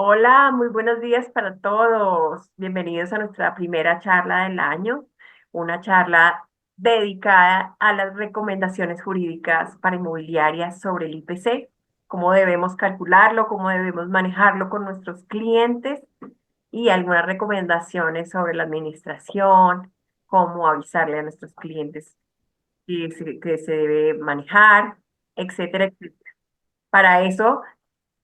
Hola, muy buenos días para todos. Bienvenidos a nuestra primera charla del año, una charla dedicada a las recomendaciones jurídicas para inmobiliarias sobre el IPC, cómo debemos calcularlo, cómo debemos manejarlo con nuestros clientes y algunas recomendaciones sobre la administración, cómo avisarle a nuestros clientes que se debe manejar, etcétera, etcétera. Para eso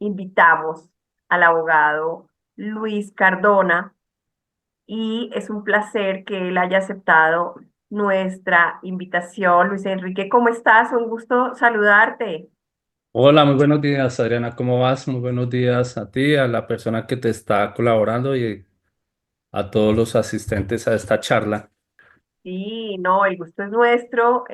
invitamos al abogado Luis Cardona y es un placer que él haya aceptado nuestra invitación. Luis Enrique, ¿cómo estás? Un gusto saludarte. Hola, muy buenos días, Adriana. ¿Cómo vas? Muy buenos días a ti, a la persona que te está colaborando y a todos los asistentes a esta charla. Sí, no, el gusto es nuestro.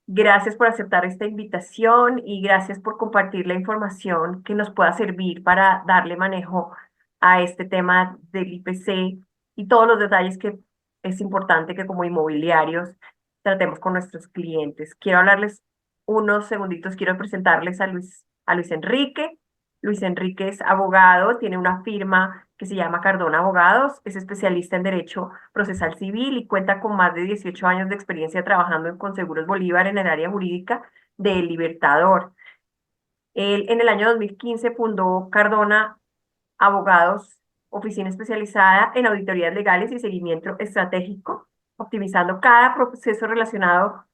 Gracias por aceptar esta invitación y gracias por compartir la información que nos pueda servir para darle manejo a este tema del IPC y todos los detalles que es importante que como inmobiliarios tratemos con nuestros clientes. Quiero hablarles unos segunditos, quiero presentarles a Luis Enrique. Luis Enrique es abogado, tiene una firma que se llama Cardona Abogados, es especialista en Derecho Procesal Civil y cuenta con más de 18 años de experiencia trabajando con Seguros Bolívar en el área jurídica del Libertador. Él en el año 2015 fundó Cardona Abogados, oficina especializada en auditorías legales y seguimiento estratégico, optimizando cada proceso relacionado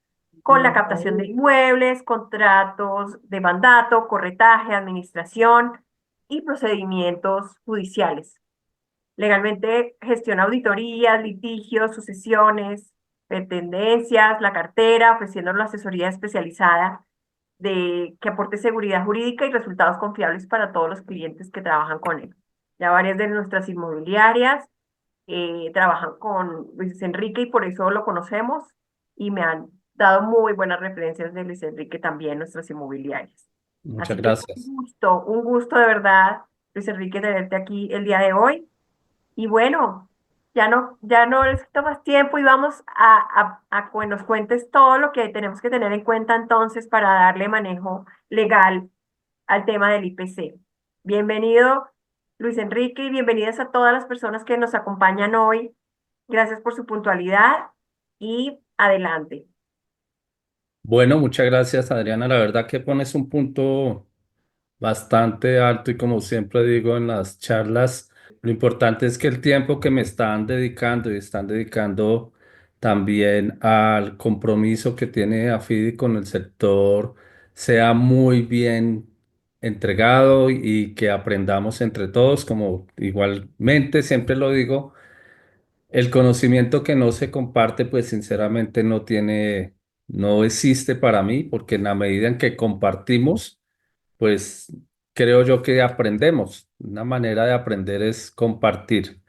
con la captación de inmuebles, contratos de mandato, corretaje, administración y procedimientos judiciales. Legalmente gestiona auditorías, litigios, sucesiones, pertenencias, la cartera, ofreciendo la asesoría especializada que aporte seguridad jurídica y resultados confiables para todos los clientes que trabajan con él. Ya varias de nuestras inmobiliarias trabajan con Luis Enrique y por eso lo conocemos y me han dado muy buenas referencias de Luis Enrique también nuestras inmobiliarias. Muchas Así que gracias. un gusto de verdad, Luis Enrique, tenerte aquí el día de hoy. Y bueno, ya no necesito más tiempo y vamos a que nos cuentes todo lo que tenemos que tener en cuenta entonces para darle manejo legal al tema del IPC. Bienvenido, Luis Enrique, y bienvenidas a todas las personas que nos acompañan hoy. Gracias por su puntualidad y adelante. Bueno, muchas gracias, Adriana. La verdad que pones un punto bastante alto y como siempre digo en las charlas, lo importante es que el tiempo que me están dedicando y están dedicando también al compromiso que tiene Afidi con el sector sea muy bien entregado y que aprendamos entre todos, como igualmente siempre lo digo, el conocimiento que no se comparte, pues sinceramente no existe para mí, porque en la medida en que compartimos, pues creo yo que aprendemos. Una manera de aprender es compartir.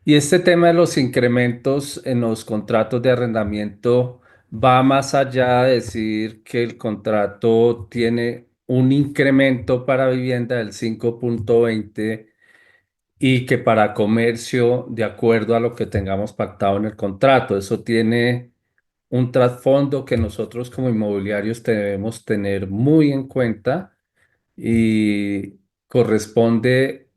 Y este tema de los incrementos en los contratos de arrendamiento va más allá de decir que el contrato tiene un incremento para vivienda del 5,20 y que para comercio, de acuerdo a lo que tengamos pactado en el contrato. Eso tiene un trasfondo que nosotros como inmobiliarios debemos tener muy en cuenta y corresponde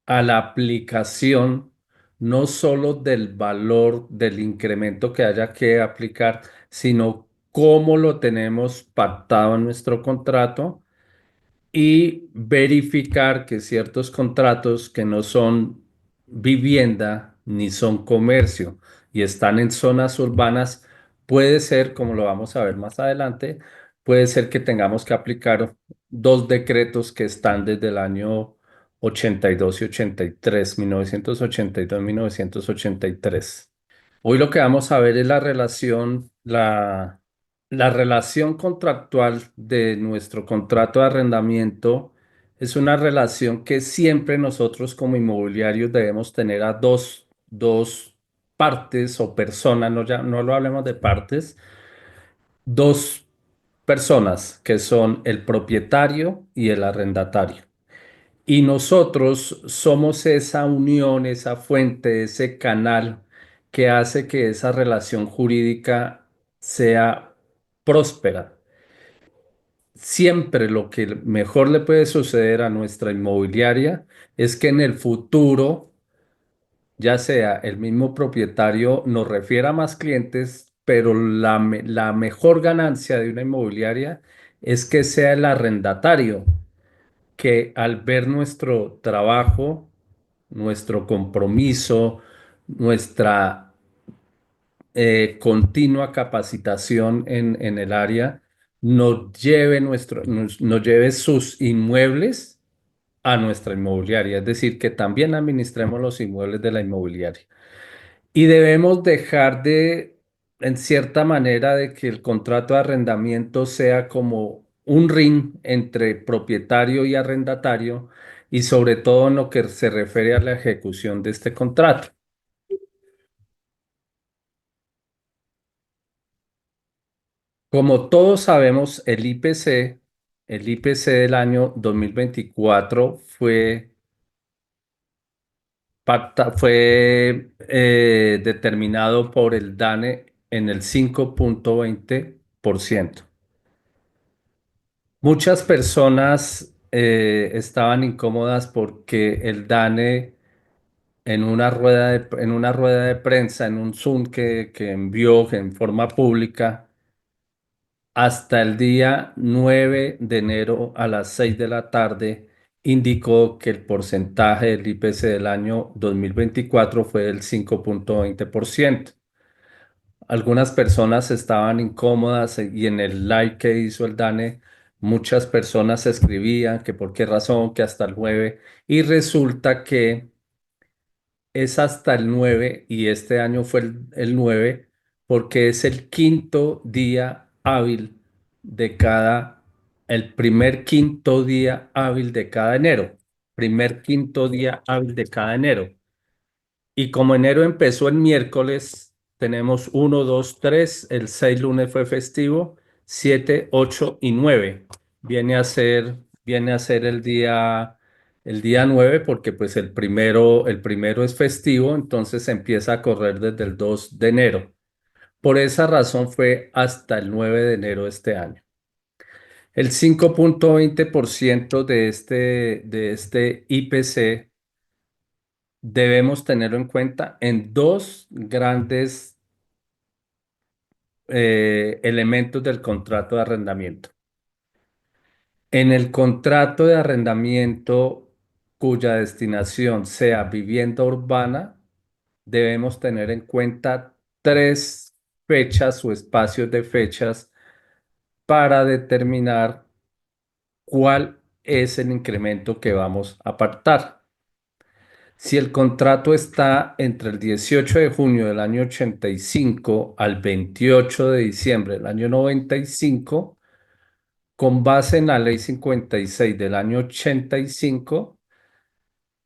a la aplicación no solo del valor del incremento que haya que aplicar, sino cómo lo tenemos pactado en nuestro contrato y verificar que ciertos contratos que no son vivienda ni son comercio y están en zonas urbanas, puede ser, como lo vamos a ver más adelante, puede ser que tengamos que aplicar dos decretos que están desde el año 82 y 83, 1982 y 1983. Hoy lo que vamos a ver es la relación contractual de nuestro contrato de arrendamiento. Es una relación que siempre nosotros como inmobiliarios debemos tener a dos partes o personas, no lo hablemos de partes, dos personas que son el propietario y el arrendatario. Y nosotros somos esa unión, esa fuente, ese canal que hace que esa relación jurídica sea próspera. siempre lo que mejor le puede suceder a nuestra inmobiliaria es que en el futuro, ya sea el mismo propietario nos refiera a más clientes, pero la mejor ganancia de una inmobiliaria es que sea el arrendatario, que al ver nuestro trabajo, nuestro compromiso, nuestra continua capacitación en el área, nos lleve sus inmuebles a nuestra inmobiliaria, es decir, que también administremos los inmuebles de la inmobiliaria. Y debemos dejar en cierta manera, de que el contrato de arrendamiento sea como un ring entre propietario y arrendatario, y sobre todo en lo que se refiere a la ejecución de este contrato. Como todos sabemos, el IPC del año 2024 fue determinado por el DANE en el 5,20%. Muchas personas estaban incómodas porque el DANE, en una rueda de prensa, en un Zoom que envió en forma pública, hasta el día 9 de enero a las 6 de la tarde, indicó que el porcentaje del IPC del año 2024 fue del 5,20%. Algunas personas estaban incómodas, y en el live que hizo el DANE, muchas personas escribían que por qué razón, que hasta el 9, y resulta que es hasta el 9, y este año fue el 9 porque es el quinto día hábil de el primer quinto día hábil de cada enero, primer quinto día hábil de cada enero. Y como enero empezó el miércoles, tenemos uno, 2, 3, el 6 lunes fue festivo, 7, 8 y 9. Viene a ser el día 9, porque pues el primero es festivo, entonces empieza a correr desde el 2 de enero. Por esa razón fue hasta el 9 de enero de este año. El 5,20% de este IPC debemos tenerlo en cuenta en dos grandes elementos del contrato de arrendamiento. En el contrato de arrendamiento cuya destinación sea vivienda urbana, debemos tener en cuenta tres fechas o espacios de fechas para determinar cuál es el incremento que vamos a pactar. Si el contrato está entre el 18 de junio del año 85 al 28 de diciembre del año 95, con base en la ley 56 del año 85,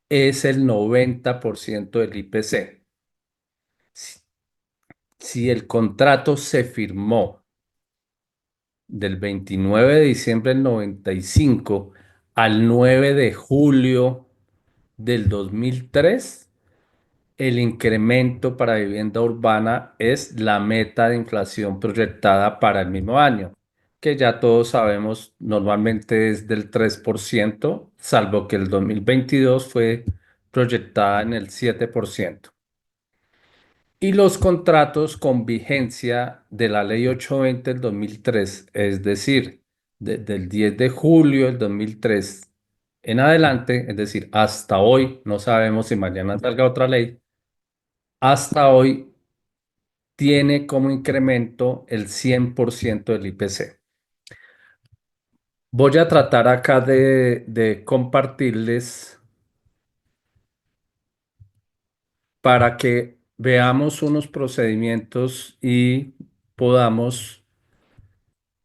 es el 90% del IPC. Si, si el contrato se firmó del 29 de diciembre del 95 al 9 de julio del 2003, el incremento para vivienda urbana es la meta de inflación proyectada para el mismo año, que ya todos sabemos normalmente es del 3%, salvo que el 2022 fue proyectada en el 7%. Y los contratos con vigencia de la Ley 820 del 2003, es decir, desde el 10 de julio del 2003 en adelante, es decir, hasta hoy, no sabemos si mañana salga otra ley, hasta hoy tiene como incremento el 100% del IPC. Voy a tratar acá de compartirles para que veamos unos procedimientos y podamos.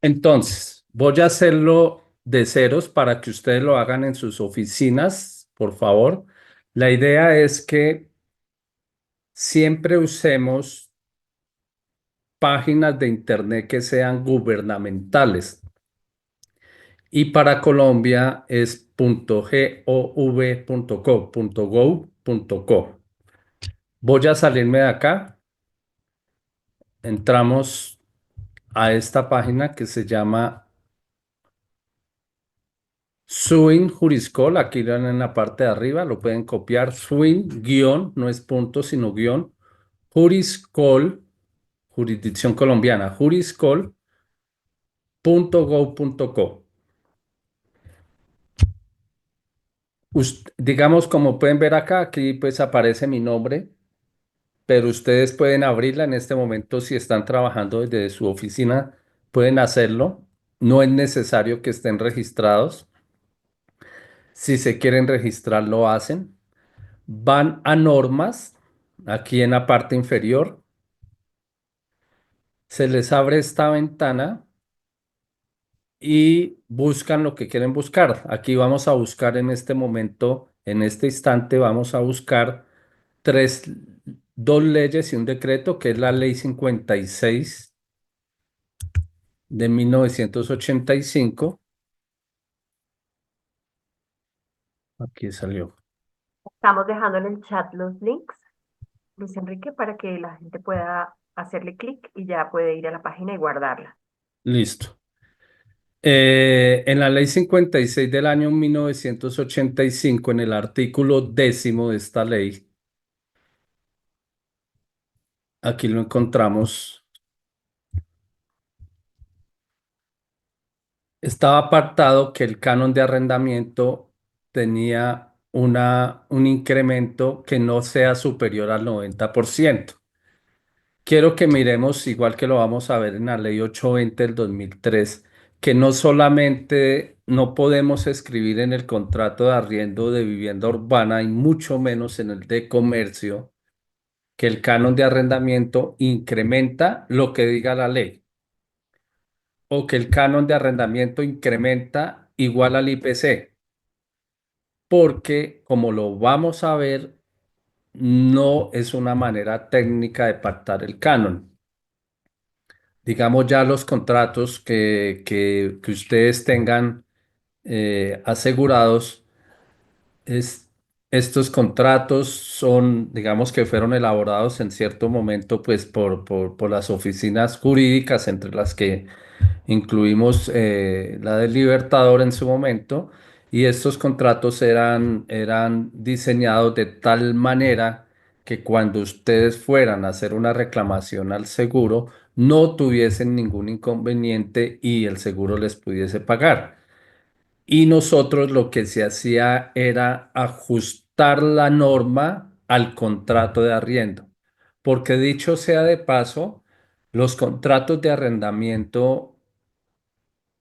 Entonces, voy a hacerlo de ceros para que ustedes lo hagan en sus oficinas, por favor. La idea es que siempre usemos páginas de internet que sean gubernamentales. Y para Colombia es .gov.co. Voy a salirme de acá. Entramos a esta página que se llama Swing Juriscol, aquí lo ven en la parte de arriba, lo pueden copiar. Swing, guión, no es punto, sino guión. Juriscol, jurisdicción colombiana, juriscol.gov.co. Digamos, como pueden ver acá, aquí pues aparece mi nombre, pero ustedes pueden abrirla en este momento si están trabajando desde su oficina, pueden hacerlo. No es necesario que estén registrados. Si se quieren registrar, lo hacen. Van a normas, aquí en la parte inferior, se les abre esta ventana y buscan lo que quieren buscar. Aquí vamos a buscar en este momento, en este instante, vamos a buscar tres, dos leyes y un decreto, que es la Ley 56 de 1985. Aquí salió. Estamos dejando en el chat los links, Luis Enrique, para que la gente pueda hacerle clic y ya puede ir a la página y guardarla. Listo. En la Ley 56 del año 1985, en el artículo 10º de esta ley, aquí lo encontramos, estaba apartado que el canon de arrendamiento tenía un incremento que no sea superior al 90%. Quiero que miremos, igual que lo vamos a ver en la Ley 820 del 2003, que no solamente no podemos escribir en el contrato de arriendo de vivienda urbana y mucho menos en el de comercio, que el canon de arrendamiento incrementa lo que diga la ley o que el canon de arrendamiento incrementa igual al IPC, porque como lo vamos a ver, no es una manera técnica de pactar el canon. Digamos ya los contratos que ustedes tengan asegurados. Es, Estos contratos son, digamos que fueron elaborados en cierto momento, pues por las oficinas jurídicas, entre las que incluimos la del Libertador en su momento, y estos contratos eran diseñados de tal manera que cuando ustedes fueran a hacer una reclamación al seguro, no tuviesen ningún inconveniente y el seguro les pudiese pagar. Y nosotros lo que se hacía era ajustar la norma al contrato de arriendo. Porque dicho sea de paso, los contratos de arrendamiento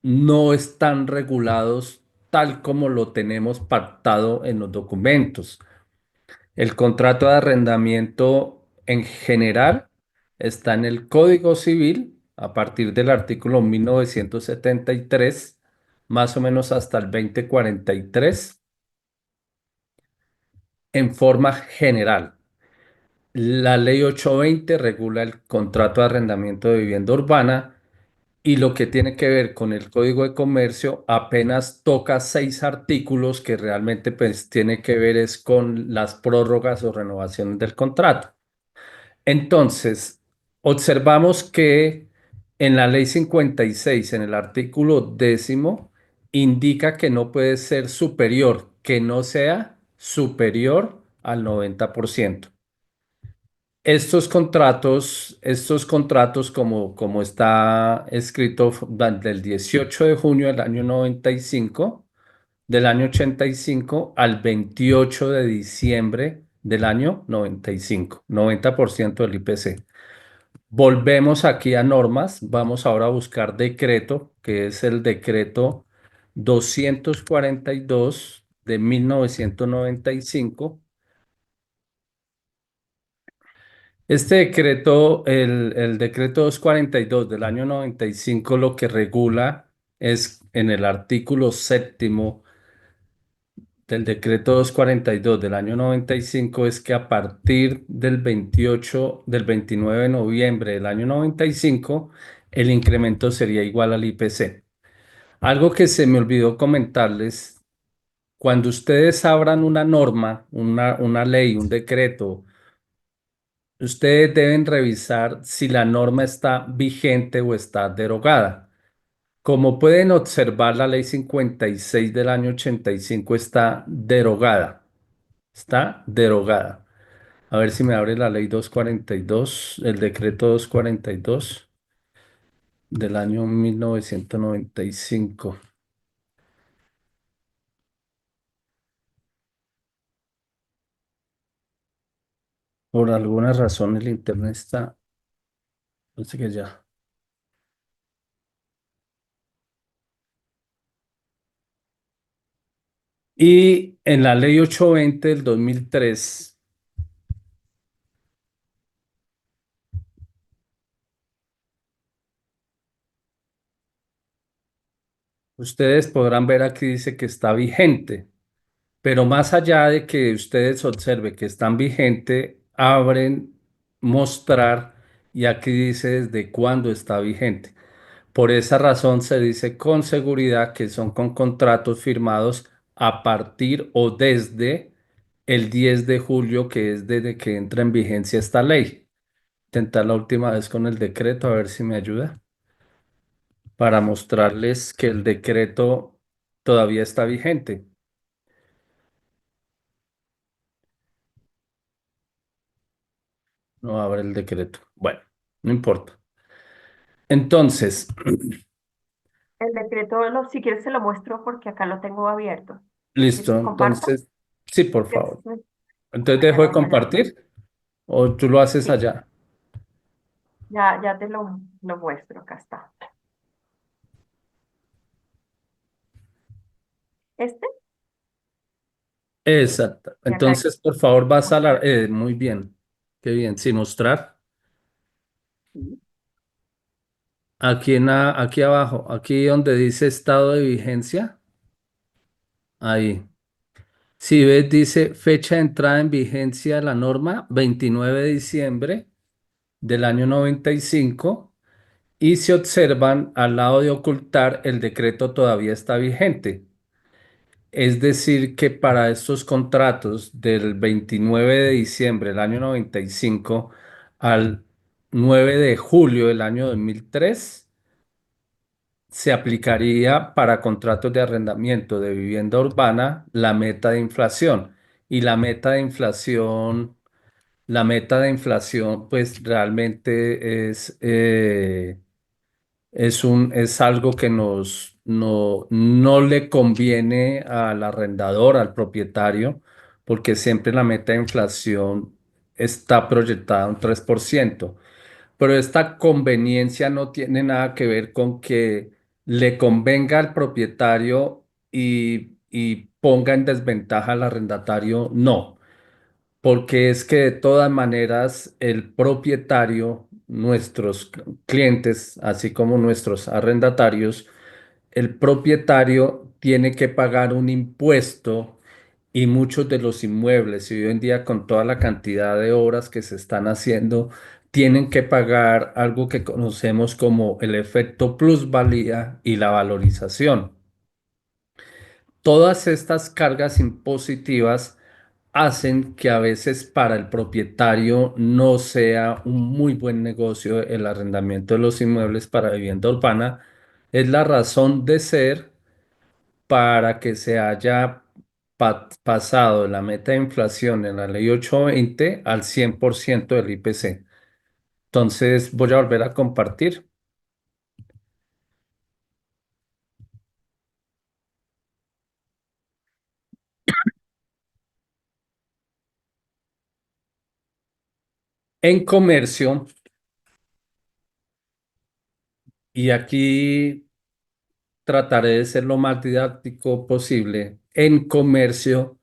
no están regulados tal como lo tenemos pactado en los documentos. El contrato de arrendamiento en general está en el Código Civil a partir del artículo 1973, más o menos hasta el 2043, en forma general. La ley 820 regula el contrato de arrendamiento de vivienda urbana y lo que tiene que ver con el Código de Comercio apenas toca 6 artículos que realmente pues tiene que ver es con las prórrogas o renovaciones del contrato. Entonces, observamos que en la ley 56, en el artículo 10º, indica que no puede ser superior, que no sea superior al 90%. Estos contratos, como está escrito, van del 18 de junio del año 95, del año 85 al 28 de diciembre del año 95, 90% del IPC. Volvemos aquí a normas, vamos ahora a buscar decreto, que es el decreto 242 de 1995. Este decreto, el decreto 242 del año 95, lo que regula es en el artículo 7º del decreto 242 del año 95, es que a partir del 29 de noviembre del año 95, el incremento sería igual al IPC. Algo que se me olvidó comentarles, cuando ustedes abran una norma, una ley, un decreto, ustedes deben revisar si la norma está vigente o está derogada. Como pueden observar, la ley 56 del año 85 está derogada. Está derogada. A ver si me abre la ley 242, el decreto 242 del año 1995. Por alguna razón el internet está, no sé qué ya. Y en la ley 820 del 2003, ustedes podrán ver aquí dice que está vigente. Pero más allá de que ustedes observen que están vigente, abren mostrar y aquí dice desde cuándo está vigente. Por esa razón se dice con seguridad que son con contratos firmados a partir o desde el 10 de julio, que es desde que entra en vigencia esta ley. Intentar la última vez con el decreto, a ver si me ayuda, para mostrarles que el decreto todavía está vigente. No abre el decreto. Bueno, no importa. Entonces, El decreto, si quieres, se lo muestro porque acá lo tengo abierto. ¿Quieres listo. que comparta? Entonces, sí, por Que favor. Entonces, allá ¿dejo de lo, allá lo- compartir o tú lo haces Sí, allá? ya te lo muestro. Acá está. Este, Exacto. y acá Entonces, por favor, vas a la... mostrar. muy bien. Qué bien. Sí, mostrar. Sí. Aquí, aquí abajo, aquí donde dice estado de vigencia. Ahí. Si ves, dice fecha de entrada en vigencia de la norma, 29 de diciembre del año 95. Y se observan al lado de ocultar, el decreto todavía está vigente. Es decir, que para estos contratos del 29 de diciembre del año 95 al 9 de julio del año 2003 se aplicaría para contratos de arrendamiento de vivienda urbana la meta de inflación. Y la meta de inflación, pues realmente es algo que no le conviene al arrendador, al propietario, porque siempre la meta de inflación está proyectada a un 3%. Pero esta conveniencia no tiene nada que ver con que le convenga al propietario y ponga en desventaja al arrendatario, no, porque es que de todas maneras el propietario, nuestros clientes, así como nuestros arrendatarios, el propietario tiene que pagar un impuesto y muchos de los inmuebles, y hoy en día con toda la cantidad de obras que se están haciendo, tienen que pagar algo que conocemos como el efecto plusvalía y la valorización. Todas estas cargas impositivas hacen que a veces para el propietario no sea un muy buen negocio el arrendamiento de los inmuebles para vivienda urbana. Es la razón de ser para que se haya pasado la meta de inflación en la ley 820 al 100% del IPC. Entonces voy a volver a compartir. En comercio, y aquí trataré de ser lo más didáctico posible, en comercio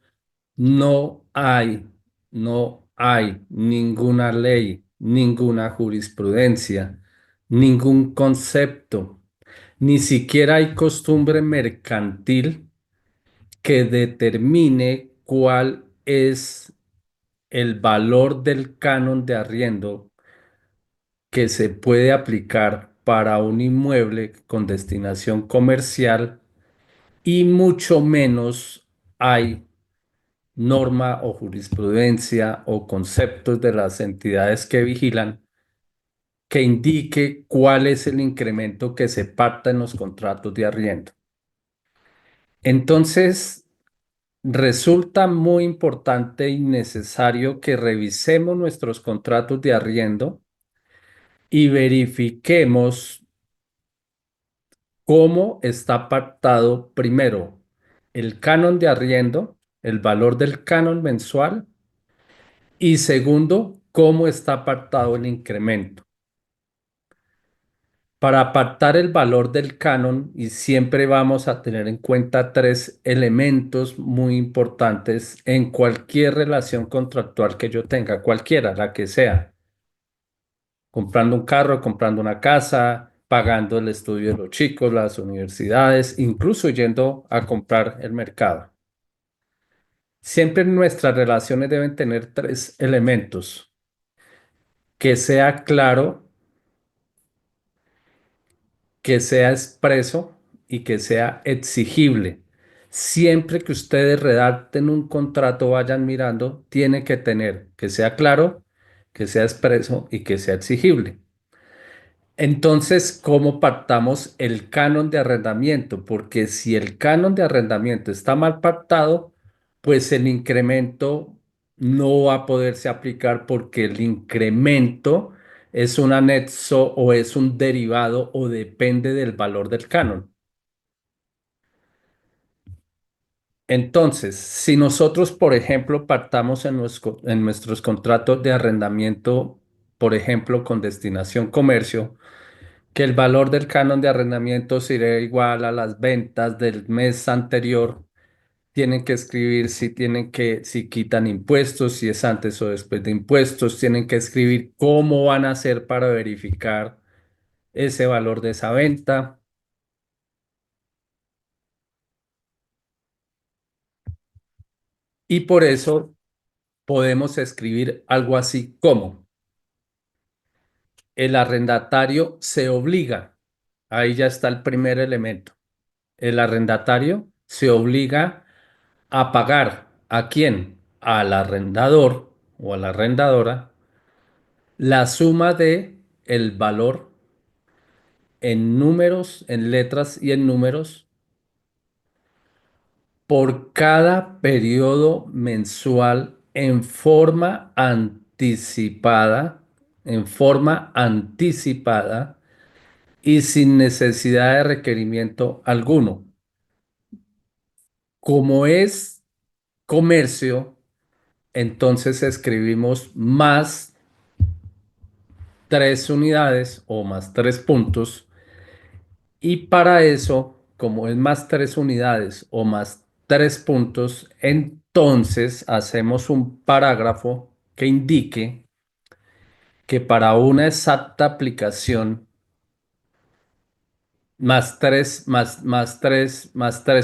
no hay, no hay ninguna ley, ninguna jurisprudencia, ningún concepto, ni siquiera hay costumbre mercantil que determine cuál es el valor del canon de arriendo que se puede aplicar para un inmueble con destinación comercial y mucho menos hay norma o jurisprudencia o conceptos de las entidades que vigilan que indique cuál es el incremento que se pacta en los contratos de arriendo. Entonces, resulta muy importante y necesario que revisemos nuestros contratos de arriendo y verifiquemos cómo está pactado primero el canon de arriendo, el valor del canon mensual y segundo, cómo está pactado el incremento. Para pactar el valor del canon, y siempre vamos a tener en cuenta tres elementos muy importantes en cualquier relación contractual que yo tenga, cualquiera, la que sea, comprando un carro, comprando una casa, pagando el estudio de los chicos, las universidades, incluso yendo a comprar el mercado. Siempre nuestras relaciones deben tener tres elementos: que sea claro, que sea expreso y que sea exigible. Siempre que ustedes redacten un contrato, vayan mirando, tiene que tener que sea claro, que sea expreso y que sea exigible. Entonces, ¿cómo pactamos el canon de arrendamiento? Porque si el canon de arrendamiento está mal pactado, pues el incremento no va a poderse aplicar porque el incremento es un anexo o es un derivado o depende del valor del canon. Entonces, si nosotros, por ejemplo, pactamos en nuestros contratos de arrendamiento, por ejemplo, con destinación comercio, que el valor del canon de arrendamiento será igual a las ventas del mes anterior. Tienen que escribir si quitan impuestos, si es antes o después de impuestos. Tienen que escribir cómo van a hacer para verificar ese valor de esa venta. Y por eso podemos escribir algo así como el arrendatario se obliga. Ahí ya está el primer elemento. El arrendatario se obliga a pagar. ¿A quién? Al arrendador o a la arrendadora la suma de el valor en números, en letras y en números por cada periodo mensual en forma anticipada y sin necesidad de requerimiento alguno. Como es comercio, entonces escribimos más 3 unidades o más 3 puntos. Y para eso, como es más 3 unidades o más 3 puntos, entonces hacemos un parágrafo que indique que para una exacta aplicación, más 3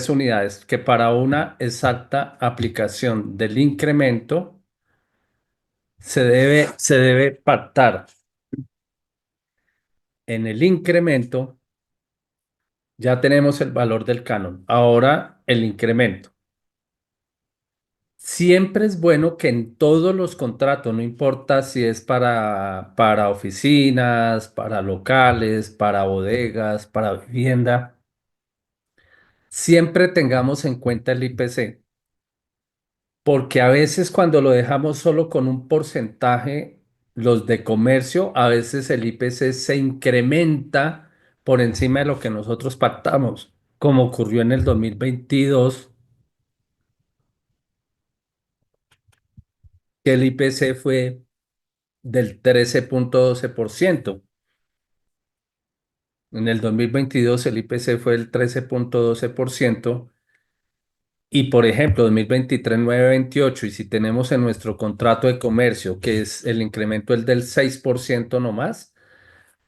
unidades, que para una exacta aplicación del incremento se debe pactar en el incremento. Ya tenemos el valor del canon. Ahora el incremento. Siempre es bueno que en todos los contratos, no importa si es para oficinas, para locales, para bodegas, para vivienda, siempre tengamos en cuenta el IPC, porque a veces cuando lo dejamos solo con un porcentaje, los de comercio, a veces el IPC se incrementa por encima de lo que nosotros pactamos, como ocurrió en el 2022, que el IPC fue del 13,12%. En el 2022 el IPC fue el 13,12% y por ejemplo 2023 9,28, y si tenemos en nuestro contrato de comercio que es el incremento el del 6% nomás,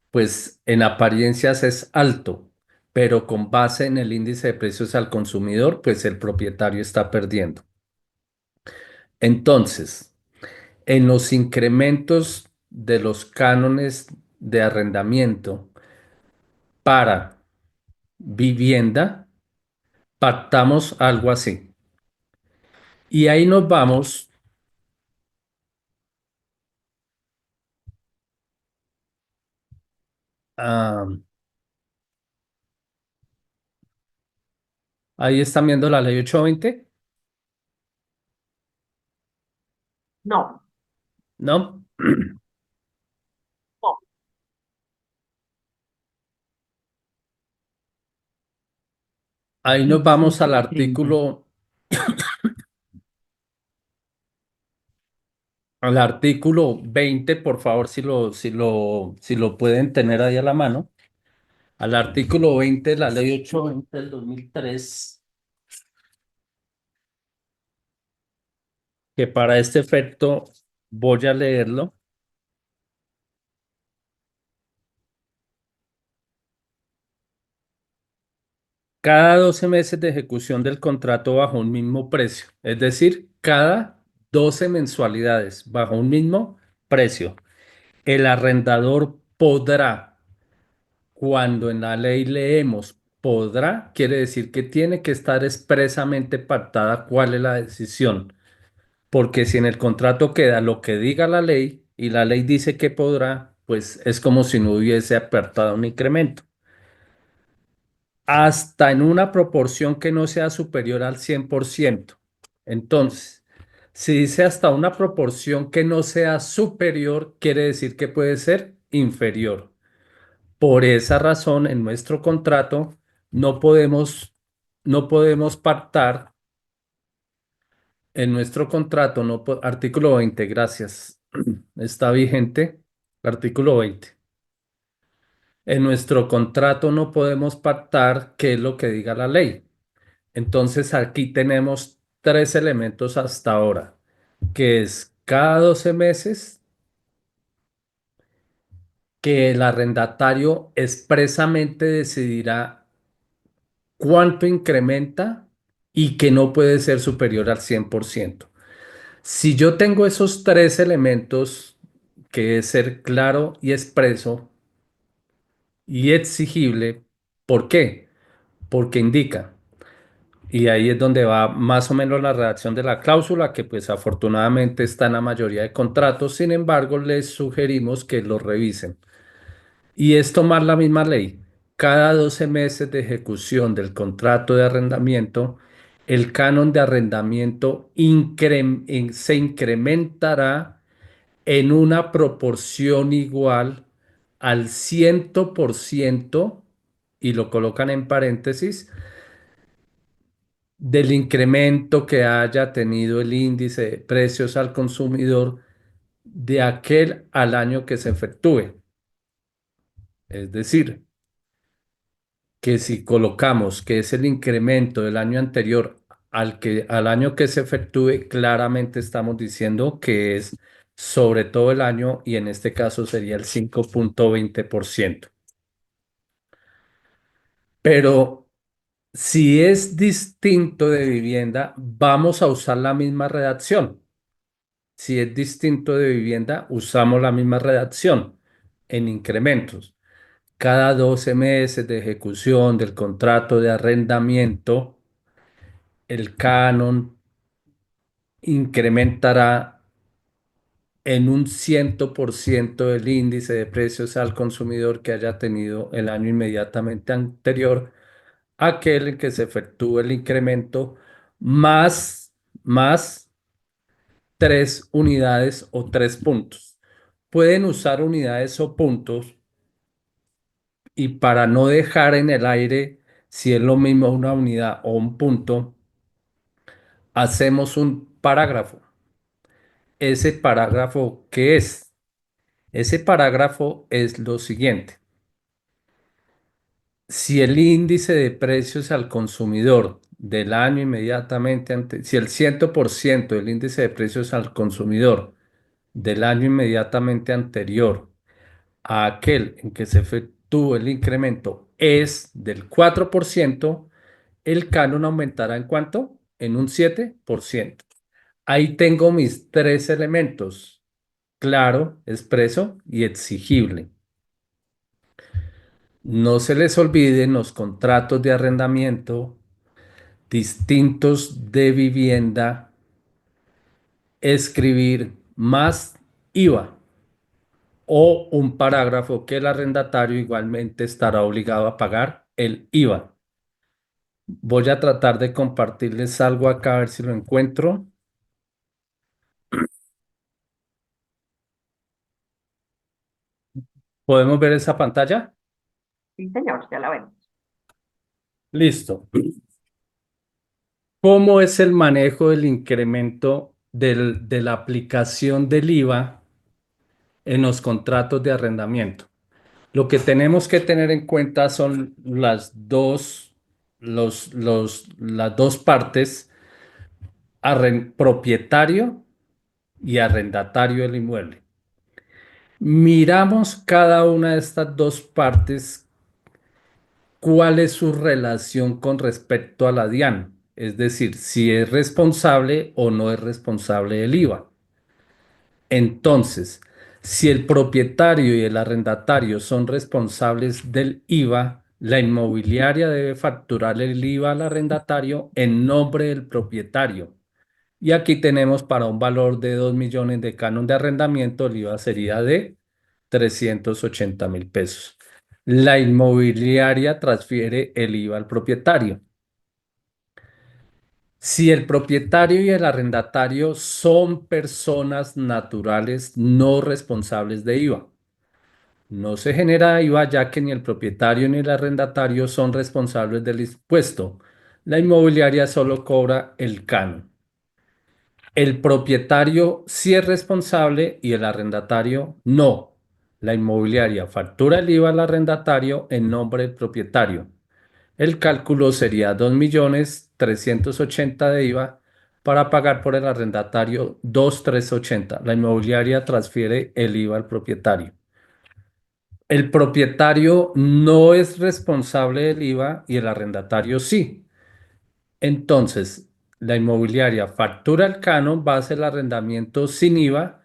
pues en apariencias es alto, pero con base en el índice de precios al consumidor, pues el propietario está perdiendo. Entonces, en los incrementos de los cánones de arrendamiento para vivienda, pactamos algo así. Y ahí nos vamos Ah, ahí están viendo la ley 820, No, ¿no? no. Ahí nos vamos al 1730. artículo 20, por favor, si lo pueden tener ahí a la mano. Al artículo 20 de la ley 820 del 2003, que para este efecto voy a leerlo. Cada 12 meses de ejecución del contrato bajo un mismo precio, es decir, cada 12 mensualidades bajo un mismo precio, el arrendador podrá, cuando en la ley leemos podrá, quiere decir que tiene que estar expresamente pactada cuál es la decisión, porque si en el contrato queda lo que diga la ley y la ley dice que podrá, pues es como si no hubiese apartado un incremento hasta en una proporción que no sea superior al 100%. Entonces, si dice hasta una proporción que no sea superior, quiere decir que puede ser inferior. Por esa razón, en nuestro contrato no podemos, no podemos pactar, en nuestro contrato, no, artículo 20, gracias, está vigente, artículo 20. En nuestro contrato no podemos pactar qué es lo que diga la ley. Entonces aquí tenemos tres elementos hasta ahora, que es cada 12 meses que el arrendatario expresamente decidirá cuánto incrementa y que no puede ser superior al 100%. Si yo tengo esos tres elementos, que es ser claro y expreso y exigible, ¿por qué? Porque indica. Y ahí es donde va más o menos la redacción de la cláusula, que pues afortunadamente está en la mayoría de contratos. Sin embargo, les sugerimos que lo revisen. Y es tomar la misma ley. Cada 12 meses de ejecución del contrato de arrendamiento, el canon de arrendamiento se incrementará en una proporción igual al 100%, y lo colocan en paréntesis, del incremento que haya tenido el índice de precios al consumidor de aquel al año que se efectúe. Es decir, que si colocamos que es el incremento del año anterior al año que se efectúe, claramente estamos diciendo que es sobre todo el año y en este caso sería el 5,20%. Pero si es distinto de vivienda, vamos a usar la misma redacción. Si es distinto de vivienda, usamos la misma redacción en incrementos. Cada 12 meses de ejecución del contrato de arrendamiento, el canon incrementará en un 100% del índice de precios al consumidor que haya tenido el año inmediatamente anterior, aquel en que se efectúe el incremento, más 3 unidades o 3 puntos. Pueden usar unidades o puntos, y para no dejar en el aire si es lo mismo una unidad o un punto, hacemos un parágrafo. ¿Ese parágrafo qué es? Ese parágrafo es lo siguiente. Si el índice de precios al consumidor del año inmediatamente antes, si el 100% del índice de precios al consumidor del año inmediatamente anterior a aquel en que se efectúe el incremento es del 4%, el canon aumentará ¿en cuánto? En un 7%. Ahí tengo mis tres elementos: claro, expreso y exigible. No se les olviden los contratos de arrendamiento distintos de vivienda, escribir más IVA. o un parágrafo que el arrendatario igualmente estará obligado a pagar el IVA. Voy a tratar de compartirles algo acá a ver si lo encuentro. ¿Podemos ver esa pantalla? Sí, señor, ya la vemos. Listo. ¿Cómo es el manejo del incremento de la aplicación del IVA en los contratos de arrendamiento? Lo que tenemos que tener en cuenta son las dos partes, propietario y arrendatario del inmueble. Miramos cada una de estas dos partes, cuál es su relación con respecto a la DIAN, es decir, si es responsable o no es responsable del IVA. Entonces, si el propietario y el arrendatario son responsables del IVA, la inmobiliaria debe facturar el IVA al arrendatario en nombre del propietario. Y aquí tenemos para un valor de 2 millones de canon de arrendamiento, el IVA sería de 380.000 pesos. La inmobiliaria transfiere el IVA al propietario. Si el propietario y el arrendatario son personas naturales no responsables de IVA, no se genera IVA ya que ni el propietario ni el arrendatario son responsables del impuesto. La inmobiliaria solo cobra el canon. El propietario sí es responsable y el arrendatario no. La inmobiliaria factura el IVA al arrendatario en nombre del propietario. El cálculo sería 2.380.000 de IVA para pagar por el arrendatario 2.380. La inmobiliaria transfiere el IVA al propietario. El propietario no es responsable del IVA y el arrendatario sí. Entonces, la inmobiliaria factura el canon, base el arrendamiento sin IVA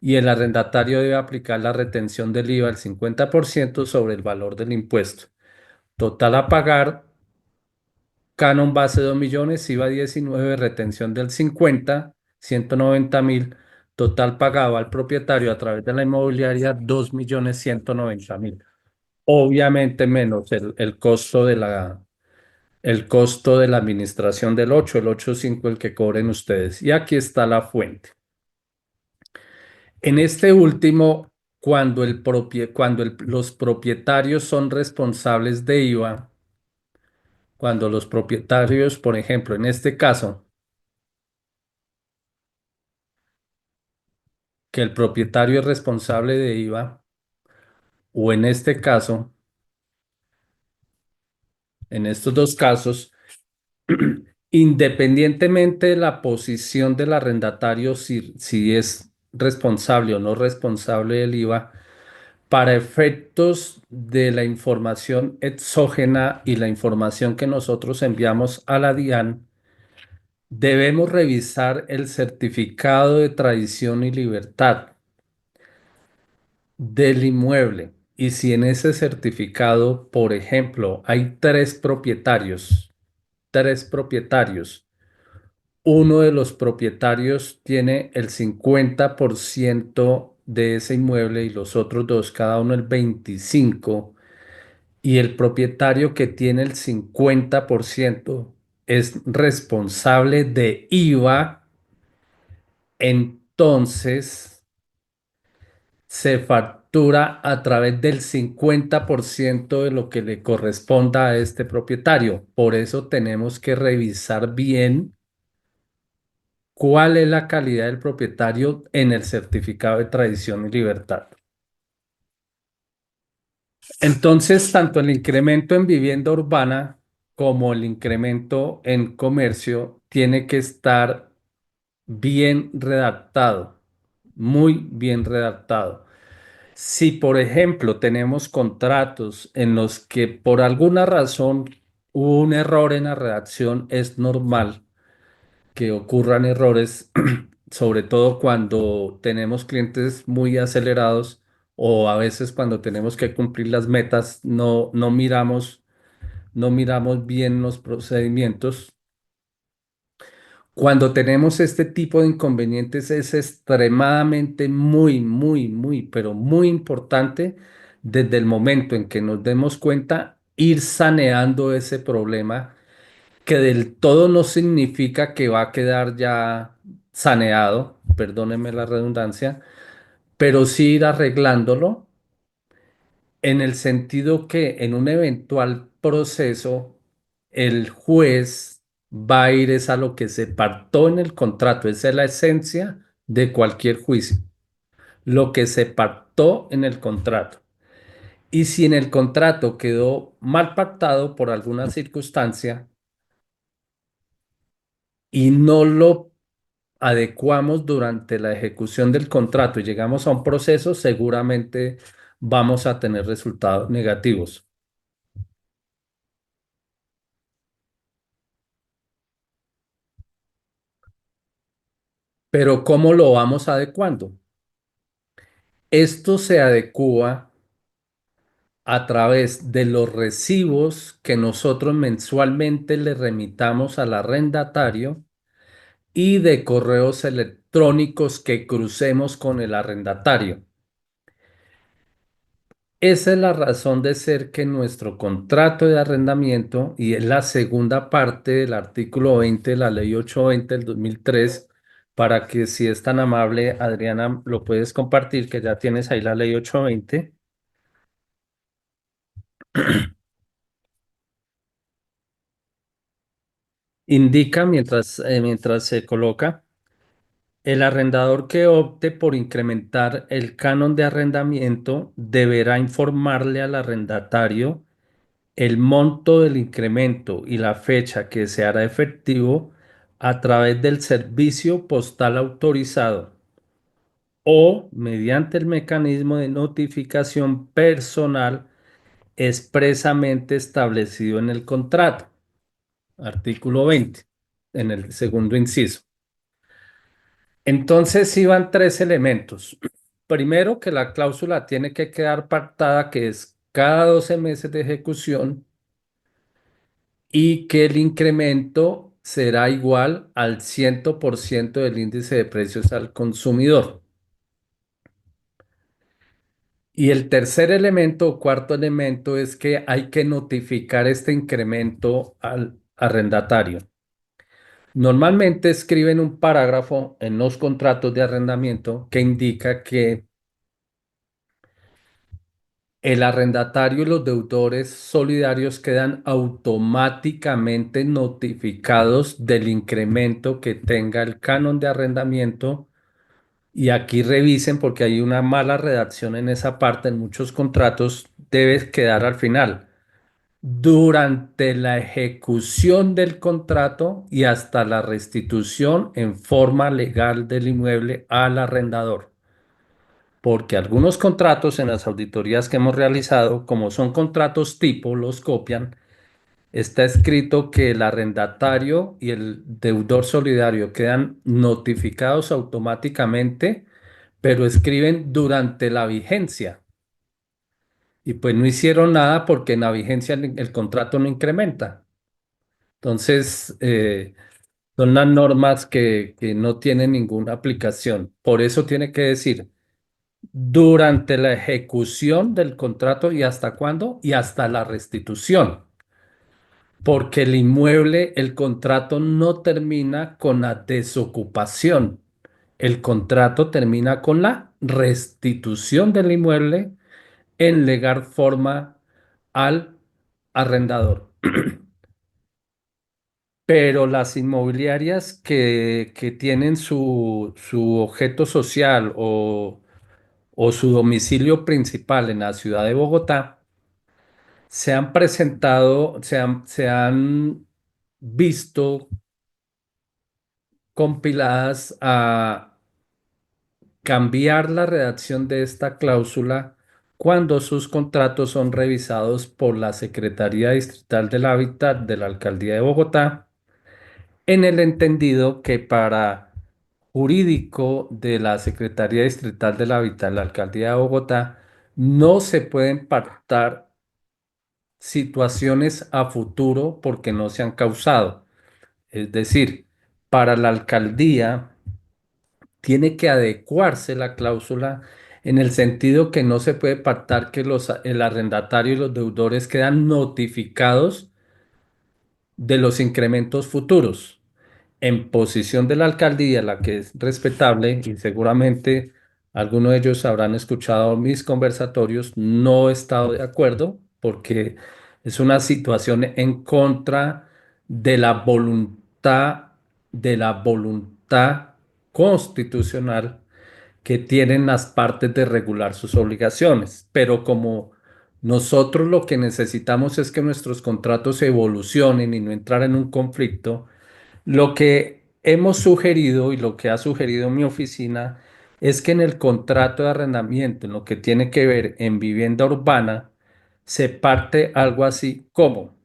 y el arrendatario debe aplicar la retención del IVA al 50% sobre el valor del impuesto. Total a pagar, canon base 2 millones, IVA 19, retención del 50, 190.000. Total pagado al propietario a través de la inmobiliaria 2.190.000. Obviamente menos el costo de la administración del 8, el 8.5 el que cobren ustedes. Y aquí está la fuente. En este último, los propietarios son responsables de IVA, cuando los propietarios, por ejemplo, en este caso, que el propietario es responsable de IVA, o en este caso, en estos dos casos, independientemente de la posición del arrendatario, si es responsable o no responsable del IVA, para efectos de la información exógena y la información que nosotros enviamos a la DIAN, debemos revisar el certificado de tradición y libertad del inmueble. Y si en ese certificado, por ejemplo, hay tres propietarios, uno de los propietarios tiene el 50% de ese inmueble y los otros dos, cada uno el 25%, y el propietario que tiene el 50% es responsable de IVA, entonces se factura a través del 50% de lo que le corresponda a este propietario. Por eso tenemos que revisar bien cuál es la calidad del propietario en el certificado de tradición y libertad. Entonces, tanto el incremento en vivienda urbana como el incremento en comercio tiene que estar bien redactado, muy bien redactado. Si, por ejemplo, tenemos contratos en los que por alguna razón hubo un error en la redacción, es normal que ocurran errores, sobre todo cuando tenemos clientes muy acelerados o a veces cuando tenemos que cumplir las metas, no miramos bien los procedimientos. Cuando tenemos este tipo de inconvenientes es extremadamente pero muy importante desde el momento en que nos demos cuenta ir saneando ese problema, que del todo no significa que va a quedar ya saneado, perdónenme la redundancia, pero sí ir arreglándolo en el sentido que en un eventual proceso el juez va a ir es a lo que se pactó en el contrato. Esa es la esencia de cualquier juicio, lo que se pactó en el contrato. Y si en el contrato quedó mal pactado por alguna circunstancia y no lo adecuamos durante la ejecución del contrato y llegamos a un proceso, seguramente vamos a tener resultados negativos. Pero ¿cómo lo vamos adecuando? Esto se adecúa a través de los recibos que nosotros mensualmente le remitamos al arrendatario y de correos electrónicos que crucemos con el arrendatario. Esa es la razón de ser que nuestro contrato de arrendamiento, y es la segunda parte del artículo 20 de la Ley 820 del 2003, para que si es tan amable, Adriana, lo puedes compartir, que ya tienes ahí la Ley 820. Indica mientras se coloca, el arrendador que opte por incrementar el canon de arrendamiento deberá informarle al arrendatario el monto del incremento y la fecha que se hará efectivo a través del servicio postal autorizado o mediante el mecanismo de notificación personal expresamente establecido en el contrato. Artículo 20, en el segundo inciso. Entonces, sí van tres elementos. Primero, que la cláusula tiene que quedar pactada, que es cada 12 meses de ejecución, y que el incremento será igual al 100% del índice de precios al consumidor. Y el tercer elemento o cuarto elemento es que hay que notificar este incremento al arrendatario. Normalmente escriben un parágrafo en los contratos de arrendamiento que indica que el arrendatario y los deudores solidarios quedan automáticamente notificados del incremento que tenga el canon de arrendamiento. Y aquí revisen porque hay una mala redacción en esa parte. En muchos contratos debe quedar al final. Durante la ejecución del contrato y hasta la restitución en forma legal del inmueble al arrendador. Porque algunos contratos en las auditorías que hemos realizado, como son contratos tipo, los copian, está escrito que el arrendatario y el deudor solidario quedan notificados automáticamente, pero escriben durante la vigencia. Y pues no hicieron nada porque en la vigencia el contrato no incrementa. Entonces, son las normas que no tienen ninguna aplicación. Por eso tiene que decir durante la ejecución del contrato y hasta cuándo y hasta la restitución. Porque el inmueble, el contrato no termina con la desocupación. El contrato termina con la restitución del inmueble en legal forma al arrendador. Pero las inmobiliarias que tienen su objeto social o su domicilio principal en la ciudad de Bogotá, se han presentado, se han visto compiladas a cambiar la redacción de esta cláusula cuando sus contratos son revisados por la Secretaría Distrital del Hábitat de la Alcaldía de Bogotá, en el entendido que para jurídico de la Secretaría Distrital del Hábitat de la Alcaldía de Bogotá no se pueden pactar situaciones a futuro porque no se han causado. Es decir, para la alcaldía tiene que adecuarse la cláusula en el sentido que no se puede pactar que el arrendatario y los deudores quedan notificados de los incrementos futuros en posición de la alcaldía, la que es respetable y seguramente algunos de ellos habrán escuchado mis conversatorios, no he estado de acuerdo porque es una situación en contra de la voluntad constitucional que tienen las partes de regular sus obligaciones. Pero como nosotros lo que necesitamos es que nuestros contratos evolucionen y no entrar en un conflicto, lo que hemos sugerido y lo que ha sugerido mi oficina es que en el contrato de arrendamiento, en lo que tiene que ver en vivienda urbana, se parte algo así como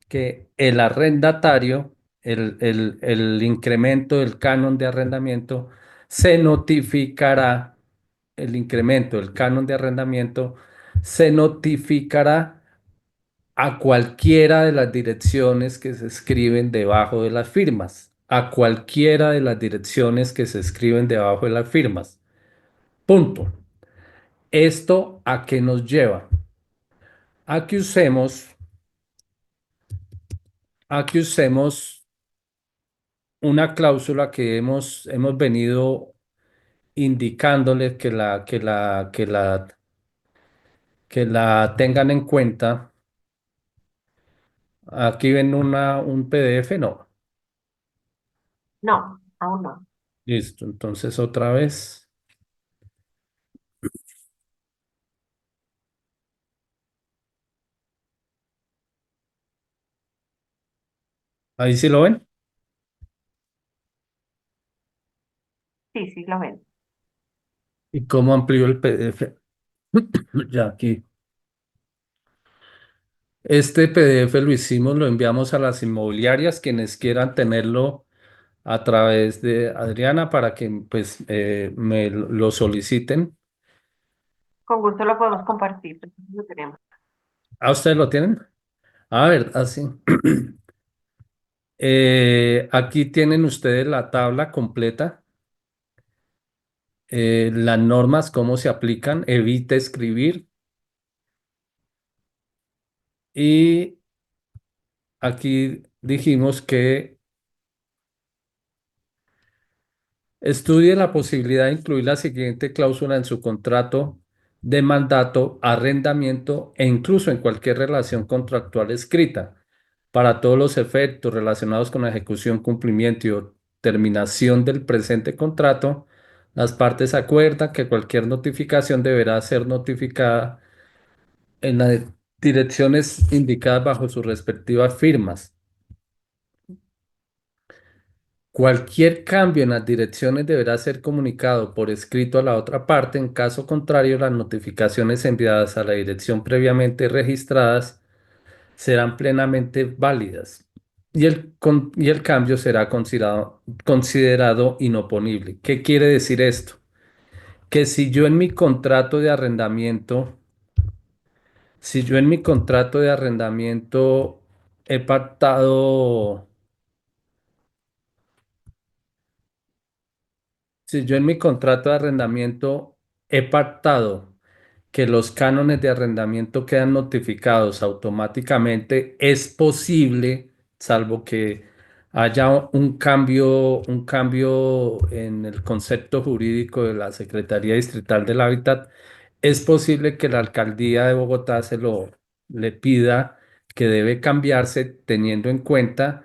que el arrendatario, el incremento del canon de arrendamiento, se notificará, el incremento del canon de arrendamiento se notificará a cualquiera de las direcciones que se escriben debajo de las firmas, a cualquiera de las direcciones que se escriben debajo de las firmas. Punto. ¿Esto a qué nos lleva? A que usemos, a que usemos una cláusula que hemos venido indicándoles que la tengan en cuenta. Aquí ven un PDF, no. No, aún no. Listo, entonces otra vez. Ahí sí lo ven. Sí, sí, lo ven. ¿Y cómo amplío el PDF? Ya aquí. Este PDF lo hicimos, lo enviamos a las inmobiliarias, quienes quieran tenerlo a través de Adriana para que pues me lo soliciten. Con gusto lo podemos compartir. Lo tenemos. ¿A ustedes lo tienen? A ver, así. Aquí tienen ustedes la tabla completa, las normas, cómo se aplican, evite escribir y aquí dijimos que estudie la posibilidad de incluir la siguiente cláusula en su contrato de mandato, arrendamiento e incluso en cualquier relación contractual escrita para todos los efectos relacionados con la ejecución, cumplimiento y o terminación del presente contrato. Las partes acuerdan que cualquier notificación deberá ser notificada en las direcciones indicadas bajo sus respectivas firmas. Cualquier cambio en las direcciones deberá ser comunicado por escrito a la otra parte. En caso contrario, las notificaciones enviadas a la dirección previamente registradas serán plenamente válidas y el cambio será considerado inoponible. ¿Qué quiere decir esto? Que si yo en mi contrato de arrendamiento he pactado, si yo en mi contrato de arrendamiento he pactado que los cánones de arrendamiento quedan notificados automáticamente, es posible, salvo que haya un cambio en el concepto jurídico de la Secretaría Distrital del Hábitat, es posible que la alcaldía de Bogotá le pida que debe cambiarse teniendo en cuenta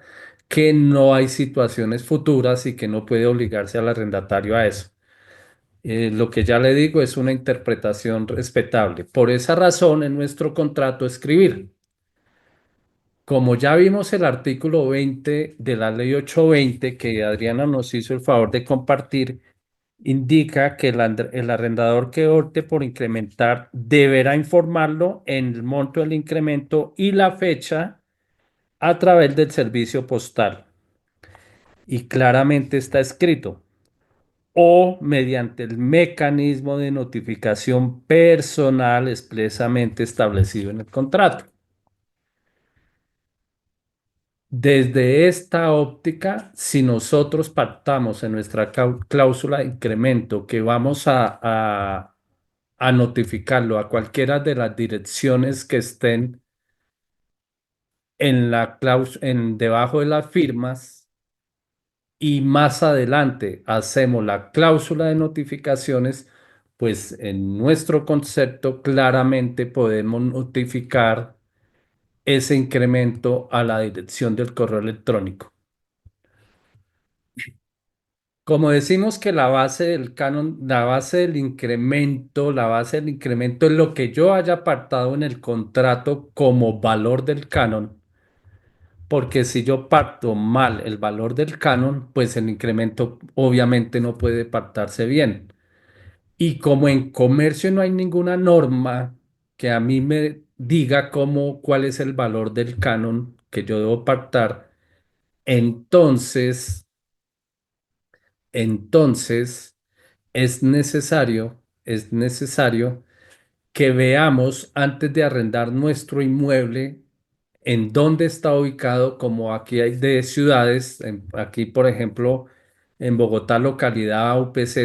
que no hay situaciones futuras y que no puede obligarse al arrendatario a eso. Lo que ya le digo es una interpretación respetable. Por esa razón, en nuestro contrato escribir, como ya vimos el artículo 20 de la ley 820 que Adriana nos hizo el favor de compartir, indica que el arrendador que opte por incrementar deberá informarlo en el monto del incremento y la fecha a través del servicio postal. Y claramente está escrito o mediante el mecanismo de notificación personal expresamente establecido en el contrato. Desde esta óptica, si nosotros pactamos en nuestra cláusula de incremento que vamos a notificarlo a cualquiera de las direcciones que estén en debajo de las firmas, y más adelante hacemos la cláusula de notificaciones, pues en nuestro concepto claramente podemos notificar ese incremento a la dirección del correo electrónico. Como decimos que la base del canon, la base del incremento es lo que yo haya apartado en el contrato como valor del canon, porque si yo parto mal el valor del canon, pues el incremento obviamente no puede pactarse bien. Y como en comercio no hay ninguna norma que a mí me diga cuál es el valor del canon que yo debo pactar, entonces, entonces es necesario que veamos antes de arrendar nuestro inmueble en dónde está ubicado, como aquí hay de ciudades, aquí por ejemplo en Bogotá, localidad UPZ,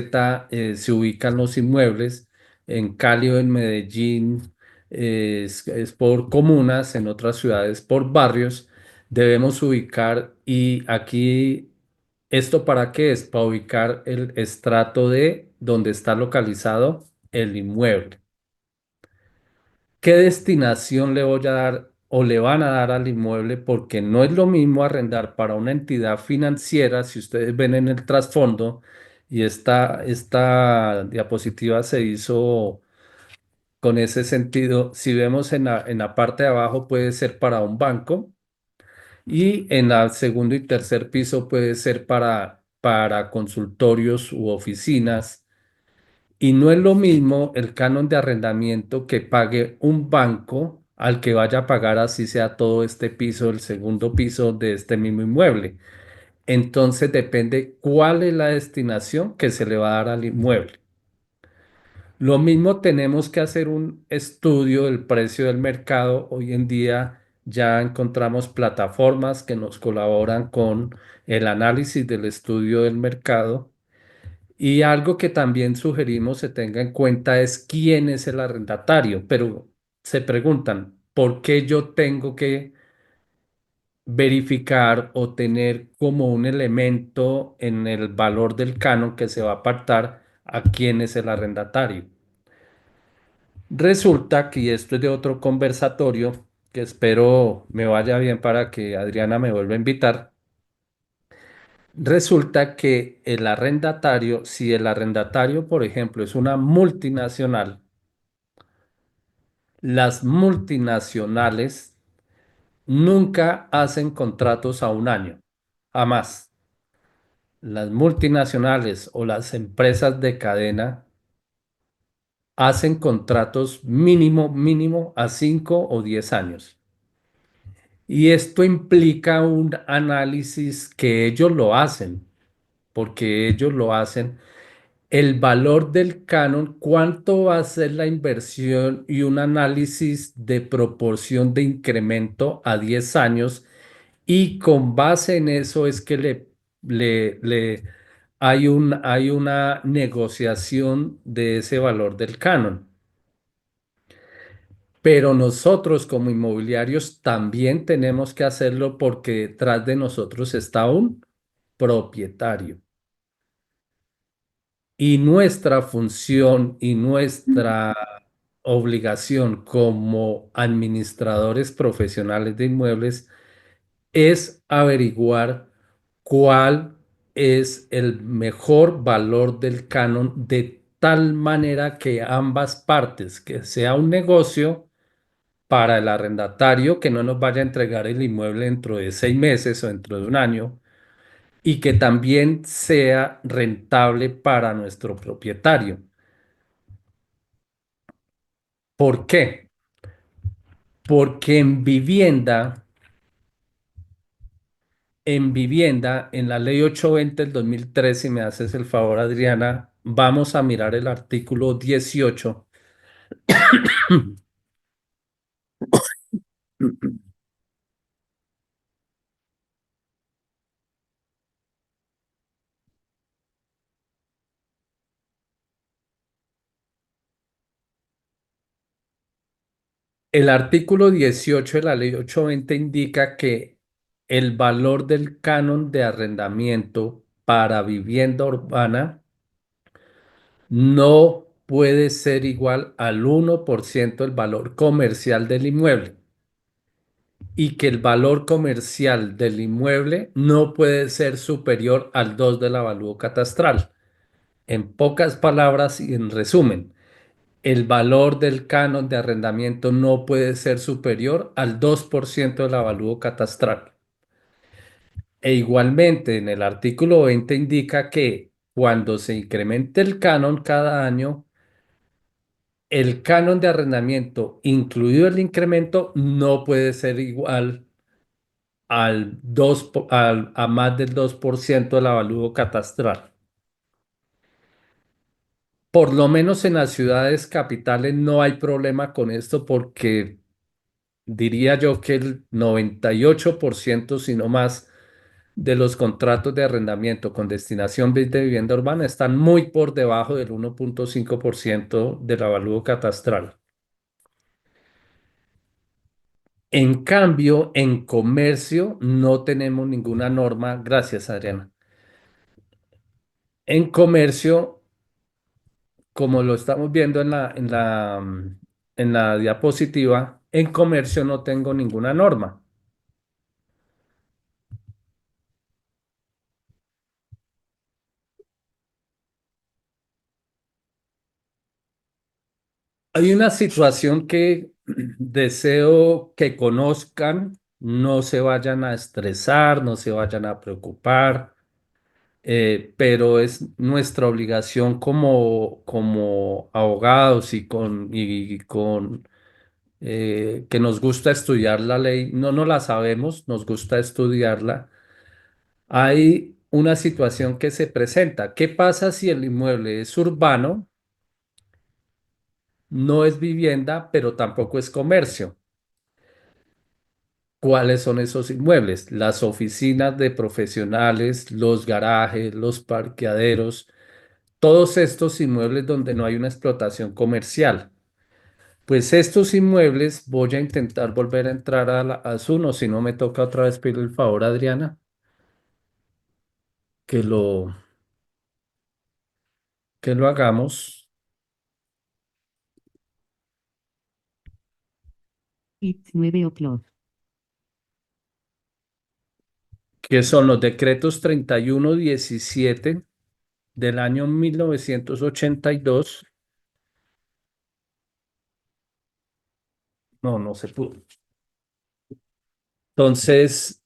se ubican los inmuebles, en Cali o en Medellín es por comunas, en otras ciudades por barrios, debemos ubicar y aquí, ¿esto para qué es? Para ubicar el estrato de donde está localizado el inmueble. ¿Qué destinación le voy a dar o le van a dar al inmueble? Porque no es lo mismo arrendar para una entidad financiera, si ustedes ven en el trasfondo, y esta diapositiva se hizo con ese sentido. Si vemos en la parte de abajo puede ser para un banco y en el segundo y tercer piso puede ser para consultorios u oficinas. Y no es lo mismo el canon de arrendamiento que pague un banco al que vaya a pagar así sea todo este piso, el segundo piso de este mismo inmueble. Entonces depende cuál es la destinación que se le va a dar al inmueble. Lo mismo tenemos que hacer un estudio del precio del mercado. Hoy en día ya encontramos plataformas que nos colaboran con el análisis del estudio del mercado, y algo que también sugerimos se tenga en cuenta es quién es el arrendatario, pero se preguntan, ¿por qué yo tengo que verificar o tener como un elemento en el valor del canon que se va a apartar a quién es el arrendatario? Resulta que, y esto es de otro conversatorio, que espero me vaya bien para que Adriana me vuelva a invitar. Resulta que el arrendatario, si el arrendatario, por ejemplo, es una multinacional, las multinacionales nunca hacen contratos a un año, jamás. Las multinacionales o las empresas de cadena hacen contratos mínimo a 5 o 10 años. Y esto implica un análisis que ellos lo hacen, porque ellos lo hacen el valor del canon, cuánto va a ser la inversión y un análisis de proporción de incremento a 10 años, y con base en eso es que hay una negociación de ese valor del canon. Pero nosotros como inmobiliarios también tenemos que hacerlo porque detrás de nosotros está un propietario. Y nuestra función y nuestra obligación como administradores profesionales de inmuebles es averiguar cuál es el mejor valor del canon, de tal manera que ambas partes, que sea un negocio para el arrendatario, que no nos vaya a entregar el inmueble dentro de 6 meses o dentro de un año, y que también sea rentable para nuestro propietario. ¿Por qué? Porque en la ley 820 del 2003, si me haces el favor, Adriana, vamos a mirar el artículo 18. El artículo 18 de la ley 820 indica que el valor del canon de arrendamiento para vivienda urbana no puede ser igual al 1% del valor comercial del inmueble y que el valor comercial del inmueble no puede ser superior al 2 del avalúo catastral. En pocas palabras y en resumen, el valor del canon de arrendamiento no puede ser superior al 2% del avalúo catastral. E igualmente, en el artículo 20 indica que cuando se incremente el canon cada año, el canon de arrendamiento, incluido el incremento, no puede ser igual al 2, a más del 2% del avalúo catastral. Por lo menos en las ciudades capitales no hay problema con esto porque diría yo que el 98%, si no más, de los contratos de arrendamiento con destinación de vivienda urbana están muy por debajo del 1,5% del avalúo catastral. En cambio, en comercio no tenemos ninguna norma, gracias Adriana. En comercio, como lo estamos viendo en la diapositiva, en comercio no tengo ninguna norma. Hay una situación que deseo que conozcan, no se vayan a estresar, no se vayan a preocupar, pero es nuestra obligación como abogados y con que nos gusta estudiar la ley, no nos la sabemos, nos gusta estudiarla. Hay una situación que se presenta. ¿Qué pasa si el inmueble es urbano, no es vivienda, pero tampoco es comercio? ¿Cuáles son esos inmuebles? Las oficinas de profesionales, los garajes, los parqueaderos, todos estos inmuebles donde no hay una explotación comercial. Pues estos inmuebles voy a intentar volver a entrar a Zuno, si no me toca otra vez pedir el favor a Adriana, que lo, que lo hagamos, It's 9 o'clock. que son los decretos 3117 del año 1982. No, no se pudo. Entonces,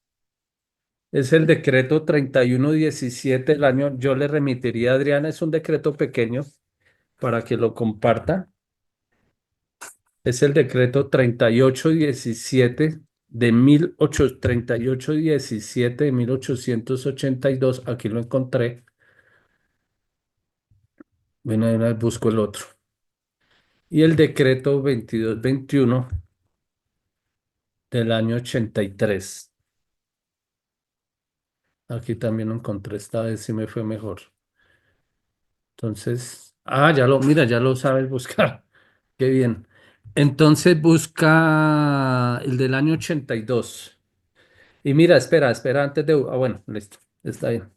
es el decreto 3117 del año. Yo le remitiría a Adriana, es un decreto pequeño para que lo comparta. Es el decreto 3817 de 3817 de 1882. Aquí lo encontré. Bueno, de una vez busco el otro. Y el decreto 2221 del año 83. Aquí también lo encontré. Esta vez sí me fue mejor. Entonces, mira, ya lo sabes buscar. Qué bien. Entonces busca el del año 82. Y mira, espera, antes de... bueno, listo, está bien.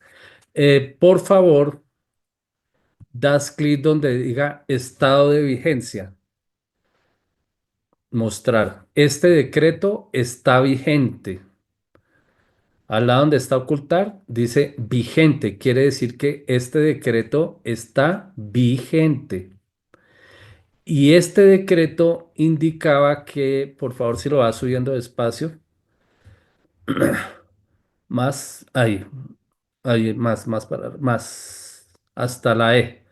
Por favor, das clic donde diga estado de vigencia. Mostrar. Este decreto está vigente. Al lado donde está ocultar, dice vigente. Quiere decir que este decreto está vigente. Y este decreto indicaba que, por favor, si lo va subiendo despacio, más, ahí, más, hasta la E.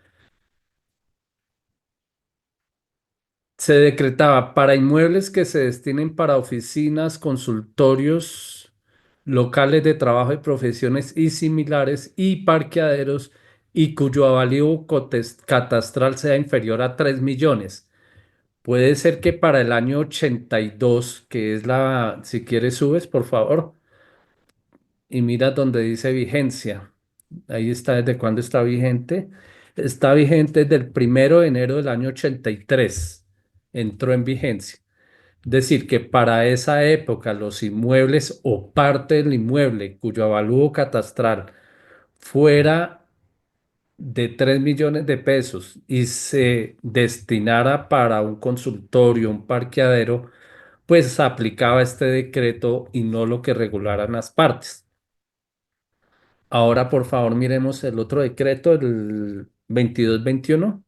Se decretaba para inmuebles que se destinen para oficinas, consultorios, locales de trabajo de profesiones y similares y parqueaderos y cuyo avalúo catastral sea inferior a 3 millones. Puede ser que para el año 82, que es si quieres subes, por favor, y mira donde dice vigencia. Ahí está desde cuándo está vigente. Está vigente desde el 1 de enero del año 83. Entró en vigencia. Decir que para esa época los inmuebles o parte del inmueble cuyo avalúo catastral fuera de 3 millones de pesos y se destinara para un consultorio, un parqueadero, pues aplicaba este decreto y no lo que regularan las partes. Ahora, por favor, miremos el otro decreto, el 2221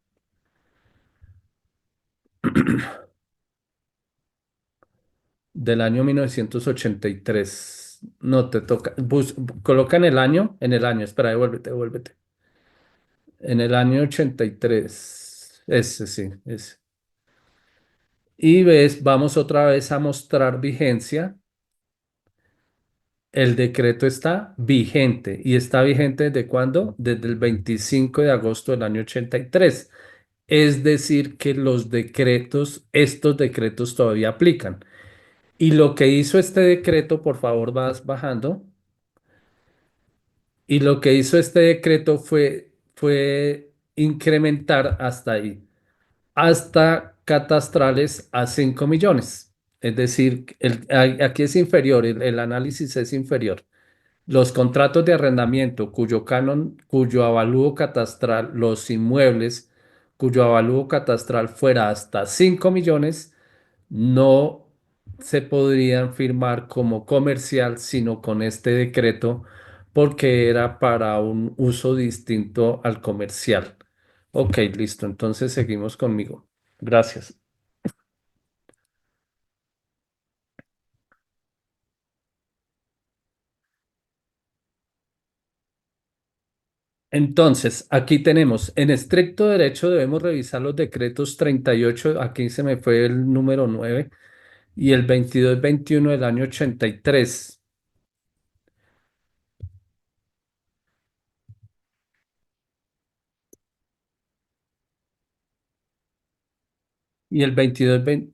del año 1983. No te toca. Coloca en el año, espera, devuélvete, devuélvete. En el año 83. Ese sí, ese. Y ves, vamos otra vez a mostrar vigencia. El decreto está vigente. ¿Y está vigente desde cuándo? Desde el 25 de agosto del año 83. Es decir, que los decretos, estos decretos todavía aplican. Y lo que hizo este decreto, por favor, vas bajando. Y lo que hizo este decreto fue incrementar hasta ahí, hasta catastrales a 5 millones. Es decir, aquí es inferior, el análisis es inferior. Los contratos de arrendamiento cuyo canon, cuyo avalúo catastral, los inmuebles cuyo avalúo catastral fuera hasta 5 millones, no se podrían firmar como comercial, sino con este decreto, porque era para un uso distinto al comercial. Ok, listo. Entonces seguimos conmigo. Gracias. Entonces, aquí tenemos, en estricto derecho debemos revisar los decretos 38. Aquí se me fue el número 9, y el 2221 del año 83. Y el 2220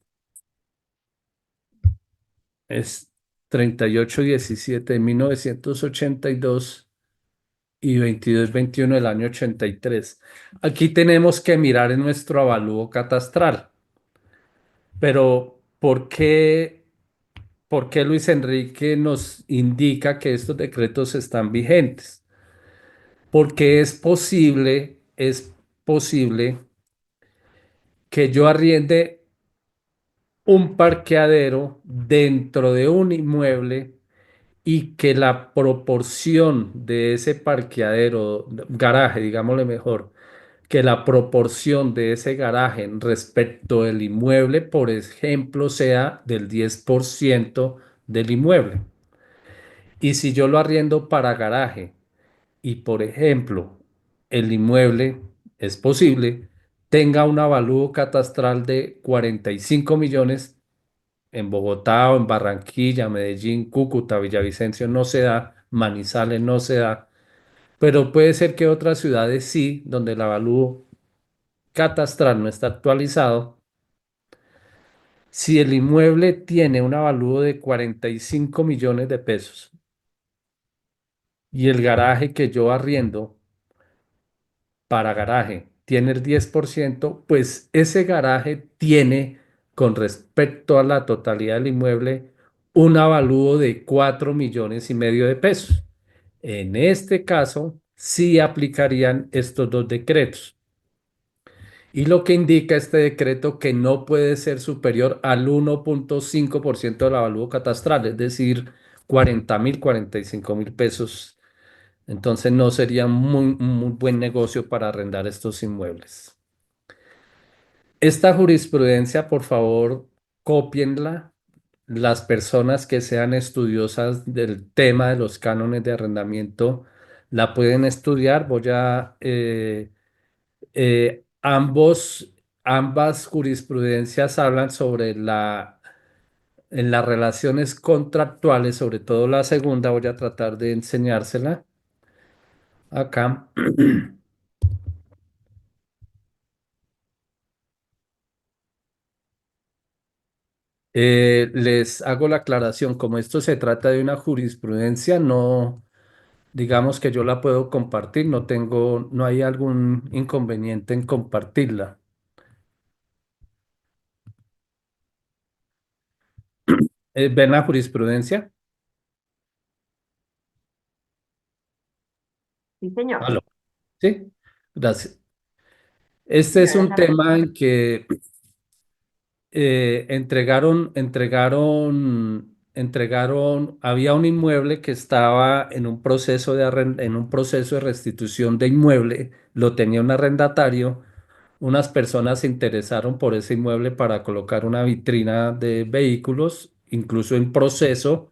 es 3817 de 1982 y 2221 del año 83. Aquí tenemos que mirar en nuestro avalúo catastral. Pero, por qué Luis Enrique nos indica que estos decretos están vigentes? Porque es posible que yo arriende un parqueadero dentro de un inmueble y que la proporción de ese parqueadero, garaje, digámosle mejor, que la proporción de ese garaje respecto del inmueble, por ejemplo, sea del 10% del inmueble. Y si yo lo arriendo para garaje y, por ejemplo, el inmueble es posible, tenga un avalúo catastral de 45 millones, en Bogotá o en Barranquilla, Medellín, Cúcuta, Villavicencio no se da, Manizales no se da, pero puede ser que otras ciudades sí, donde el avalúo catastral no está actualizado. Si el inmueble tiene un avalúo de 45 millones de pesos y el garaje que yo arriendo para garaje tiene el 10%, pues ese garaje tiene, con respecto a la totalidad del inmueble, un avalúo de 4,5 millones de pesos. En este caso, sí aplicarían estos dos decretos. Y lo que indica este decreto que no puede ser superior al 1,5% del avalúo catastral, es decir, 40,000, 45,000 pesos. Entonces no sería muy buen negocio para arrendar estos inmuebles. Esta jurisprudencia, por favor, cópienla. Las personas que sean estudiosas del tema de los cánones de arrendamiento la pueden estudiar. Eh, ambas jurisprudencias hablan sobre en las relaciones contractuales, sobre todo la segunda, voy a tratar de enseñársela acá. Les hago la aclaración, como esto se trata de una jurisprudencia, no, digamos que yo la puedo compartir, no hay algún inconveniente en compartirla. ¿Ven la jurisprudencia? Sí, señor. ¿Aló? Sí, gracias. Este es Señora, un adelante. tema en que había un inmueble que estaba en un proceso en un proceso de restitución de inmueble, lo tenía un arrendatario, unas personas se interesaron por ese inmueble para colocar una vitrina de vehículos, incluso en proceso,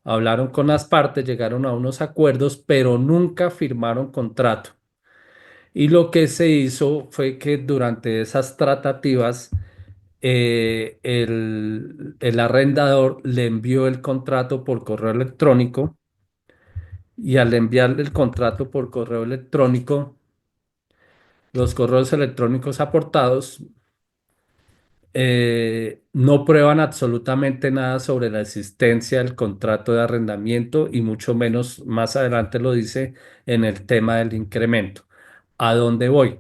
hablaron con las partes, llegaron a unos acuerdos, pero nunca firmaron contrato. Y lo que se hizo fue que durante esas tratativas, el arrendador le envió el contrato por correo electrónico y al enviarle el contrato por correo electrónico, los correos electrónicos aportados no prueban absolutamente nada sobre la existencia del contrato de arrendamiento y mucho menos más adelante lo dice en el tema del incremento. ¿A dónde voy?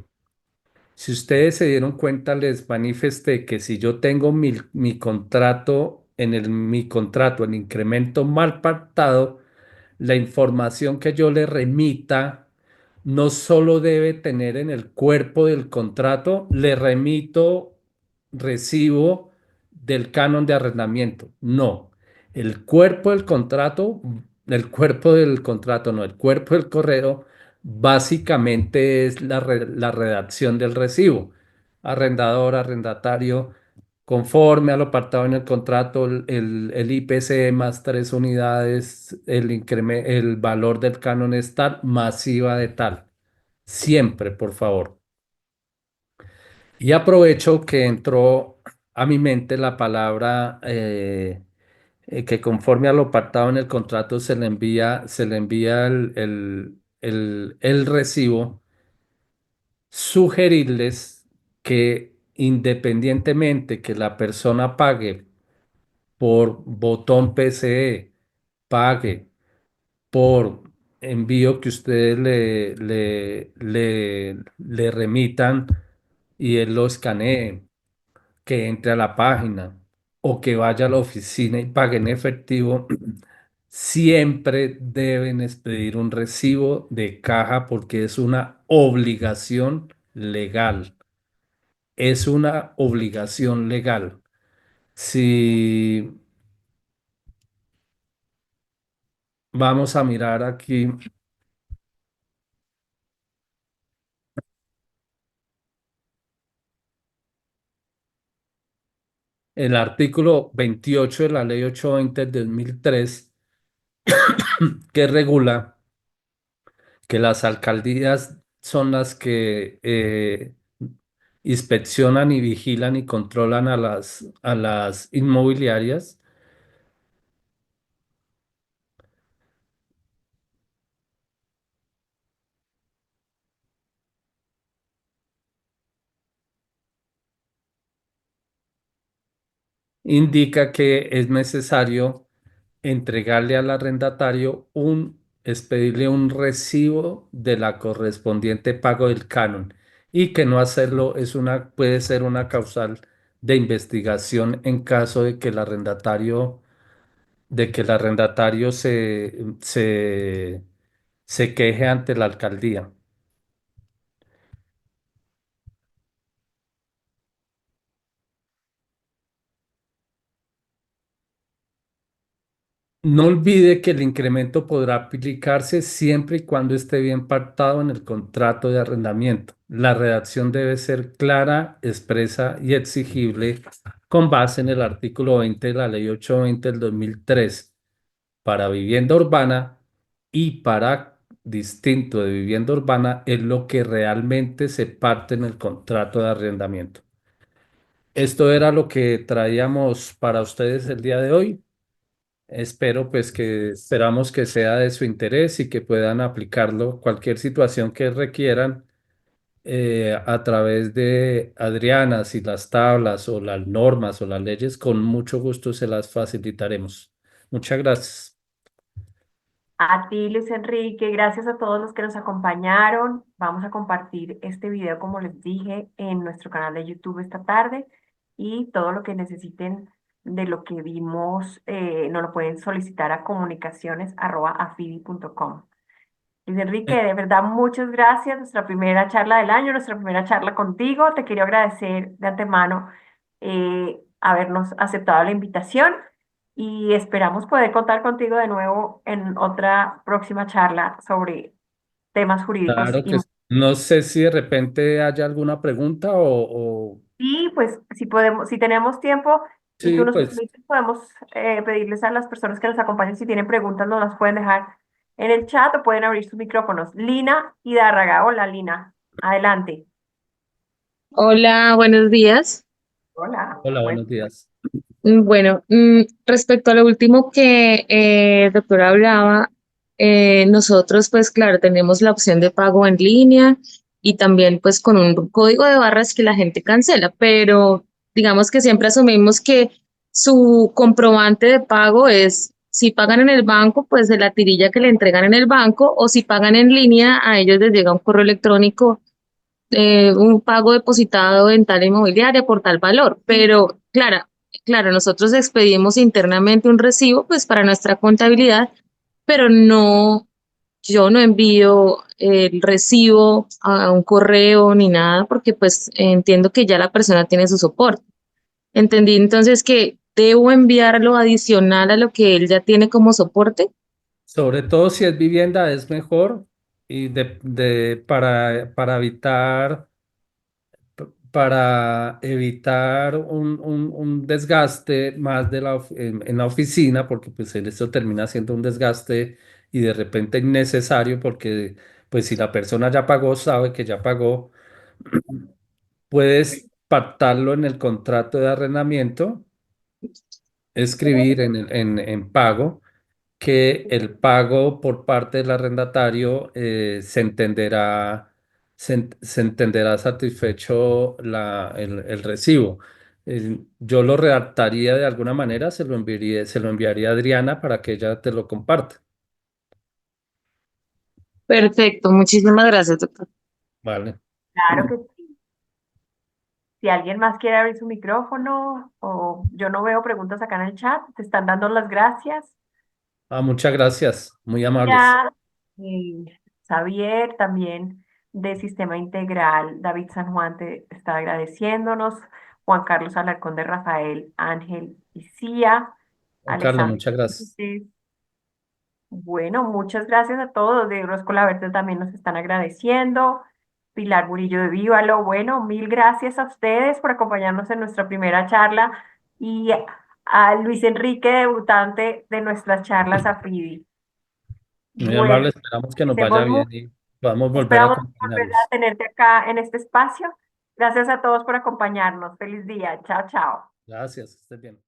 Si ustedes se dieron cuenta, les manifesté que si yo tengo mi contrato, mi contrato, el incremento mal pactado, la información que yo le remita no solo debe tener en el cuerpo del contrato, le remito recibo del canon de arrendamiento. No, el cuerpo del contrato, no, el cuerpo del correo básicamente es la redacción del recibo. Arrendador, arrendatario, conforme a lo apartado en el contrato, el IPC más 3 unidades, el valor del canon es tal, masiva de tal. Siempre, por favor. Y aprovecho que entró a mi mente la palabra que conforme a lo pactado en el contrato se le envía el recibo, sugerirles que independientemente que la persona pague por botón PCE, pague por envío que ustedes le remitan y él lo escanee, que entre a la página o que vaya a la oficina y pague en efectivo, siempre deben expedir un recibo de caja porque es una obligación legal. Es una obligación legal. Si vamos a mirar aquí el artículo 28 de la Ley 820 del 2003, que regula que las alcaldías son las que inspeccionan y vigilan y controlan a las inmobiliarias, indica que es necesario entregarle al arrendatario expedirle un recibo de la correspondiente pago del canon y que no hacerlo puede ser una causal de investigación en caso de que el arrendatario se queje ante la alcaldía. No olvide que el incremento podrá aplicarse siempre y cuando esté bien pactado en el contrato de arrendamiento. La redacción debe ser clara, expresa y exigible con base en el artículo 20 de la Ley 820 del 2003 para vivienda urbana y para distinto de vivienda urbana es lo que realmente se parte en el contrato de arrendamiento. Esto era lo que traíamos para ustedes el día de hoy. Esperamos que sea de su interés y que puedan aplicarlo cualquier situación que requieran a través de Adriana, si las tablas o las normas o las leyes, con mucho gusto se las facilitaremos. Muchas gracias. A ti, Luis Enrique, gracias a todos los que nos acompañaron. Vamos a compartir este video, como les dije, en nuestro canal de YouTube esta tarde y todo lo que necesiten de lo que vimos, nos lo pueden solicitar a comunicaciones@afibi.com. Luis Enrique, Eh, de verdad, muchas gracias. Nuestra primera charla del año, nuestra primera charla contigo. Te quiero agradecer de antemano habernos aceptado la invitación y esperamos poder contar contigo de nuevo en otra próxima charla sobre temas jurídicos Claro y que no sé si de repente haya alguna pregunta sí, pues si podemos, si tenemos tiempo y tú sí, nos pues permites, podemos pedirles a las personas que nos acompañen si tienen preguntas, nos las pueden dejar en el chat o pueden abrir sus micrófonos. Lina Hidárraga, hola Lina, adelante. Hola, buenos días. Hola, hola, bueno, buenos días. Bueno, respecto a lo último que el doctor hablaba, nosotros pues claro, tenemos la opción de pago en línea y también pues con un código de barras que la gente cancela, pero digamos que siempre asumimos que su comprobante de pago es si pagan en el banco, pues de la tirilla que le entregan en el banco o si pagan en línea, a ellos les llega un correo electrónico un pago depositado en tal inmobiliaria por tal valor, pero claro, nosotros expedimos internamente un recibo pues para nuestra contabilidad, pero no, yo no envío el recibo a un correo ni nada porque pues entiendo que ya la persona tiene su soporte. Entendí entonces que debo enviarlo adicional a lo que él ya tiene como soporte. Sobre todo si es vivienda es mejor y para evitar un desgaste más en la oficina, porque pues eso termina siendo un desgaste y de repente innecesario, porque pues si la persona ya pagó, sabe que ya pagó, puedes pactarlo en el contrato de arrendamiento, escribir en pago que el pago por parte del arrendatario se entenderá satisfecho el recibo. Yo lo redactaría de alguna manera, se lo enviaría a Adriana para que ella te lo comparta. Perfecto, muchísimas gracias, doctor. Vale. claro que sí. Si alguien más quiere abrir su micrófono o yo no veo preguntas acá en el chat, te están dando las gracias. Muchas gracias, muy amables. Ya, Xavier también de Sistema Integral, David San Juan te está agradeciéndonos, Juan Carlos Alarcón de Rafael, Ángel y Cía, Juan Carlos, Alessandro. muchas gracias. Bueno, muchas gracias a todos. De Roscola Verde también nos están agradeciendo. Pilar Murillo de Vívalo. Bueno, mil gracias a ustedes por acompañarnos en nuestra primera charla y a Luis Enrique, debutante de nuestras charlas a Fridi. Muy Bueno, amable, esperamos que nos vaya hacemos bien y podamos volver a esperamos volver a acompañarlos. tenerte acá en este espacio. Gracias a todos por acompañarnos. Feliz día. Chao, chao. Gracias, estés bien.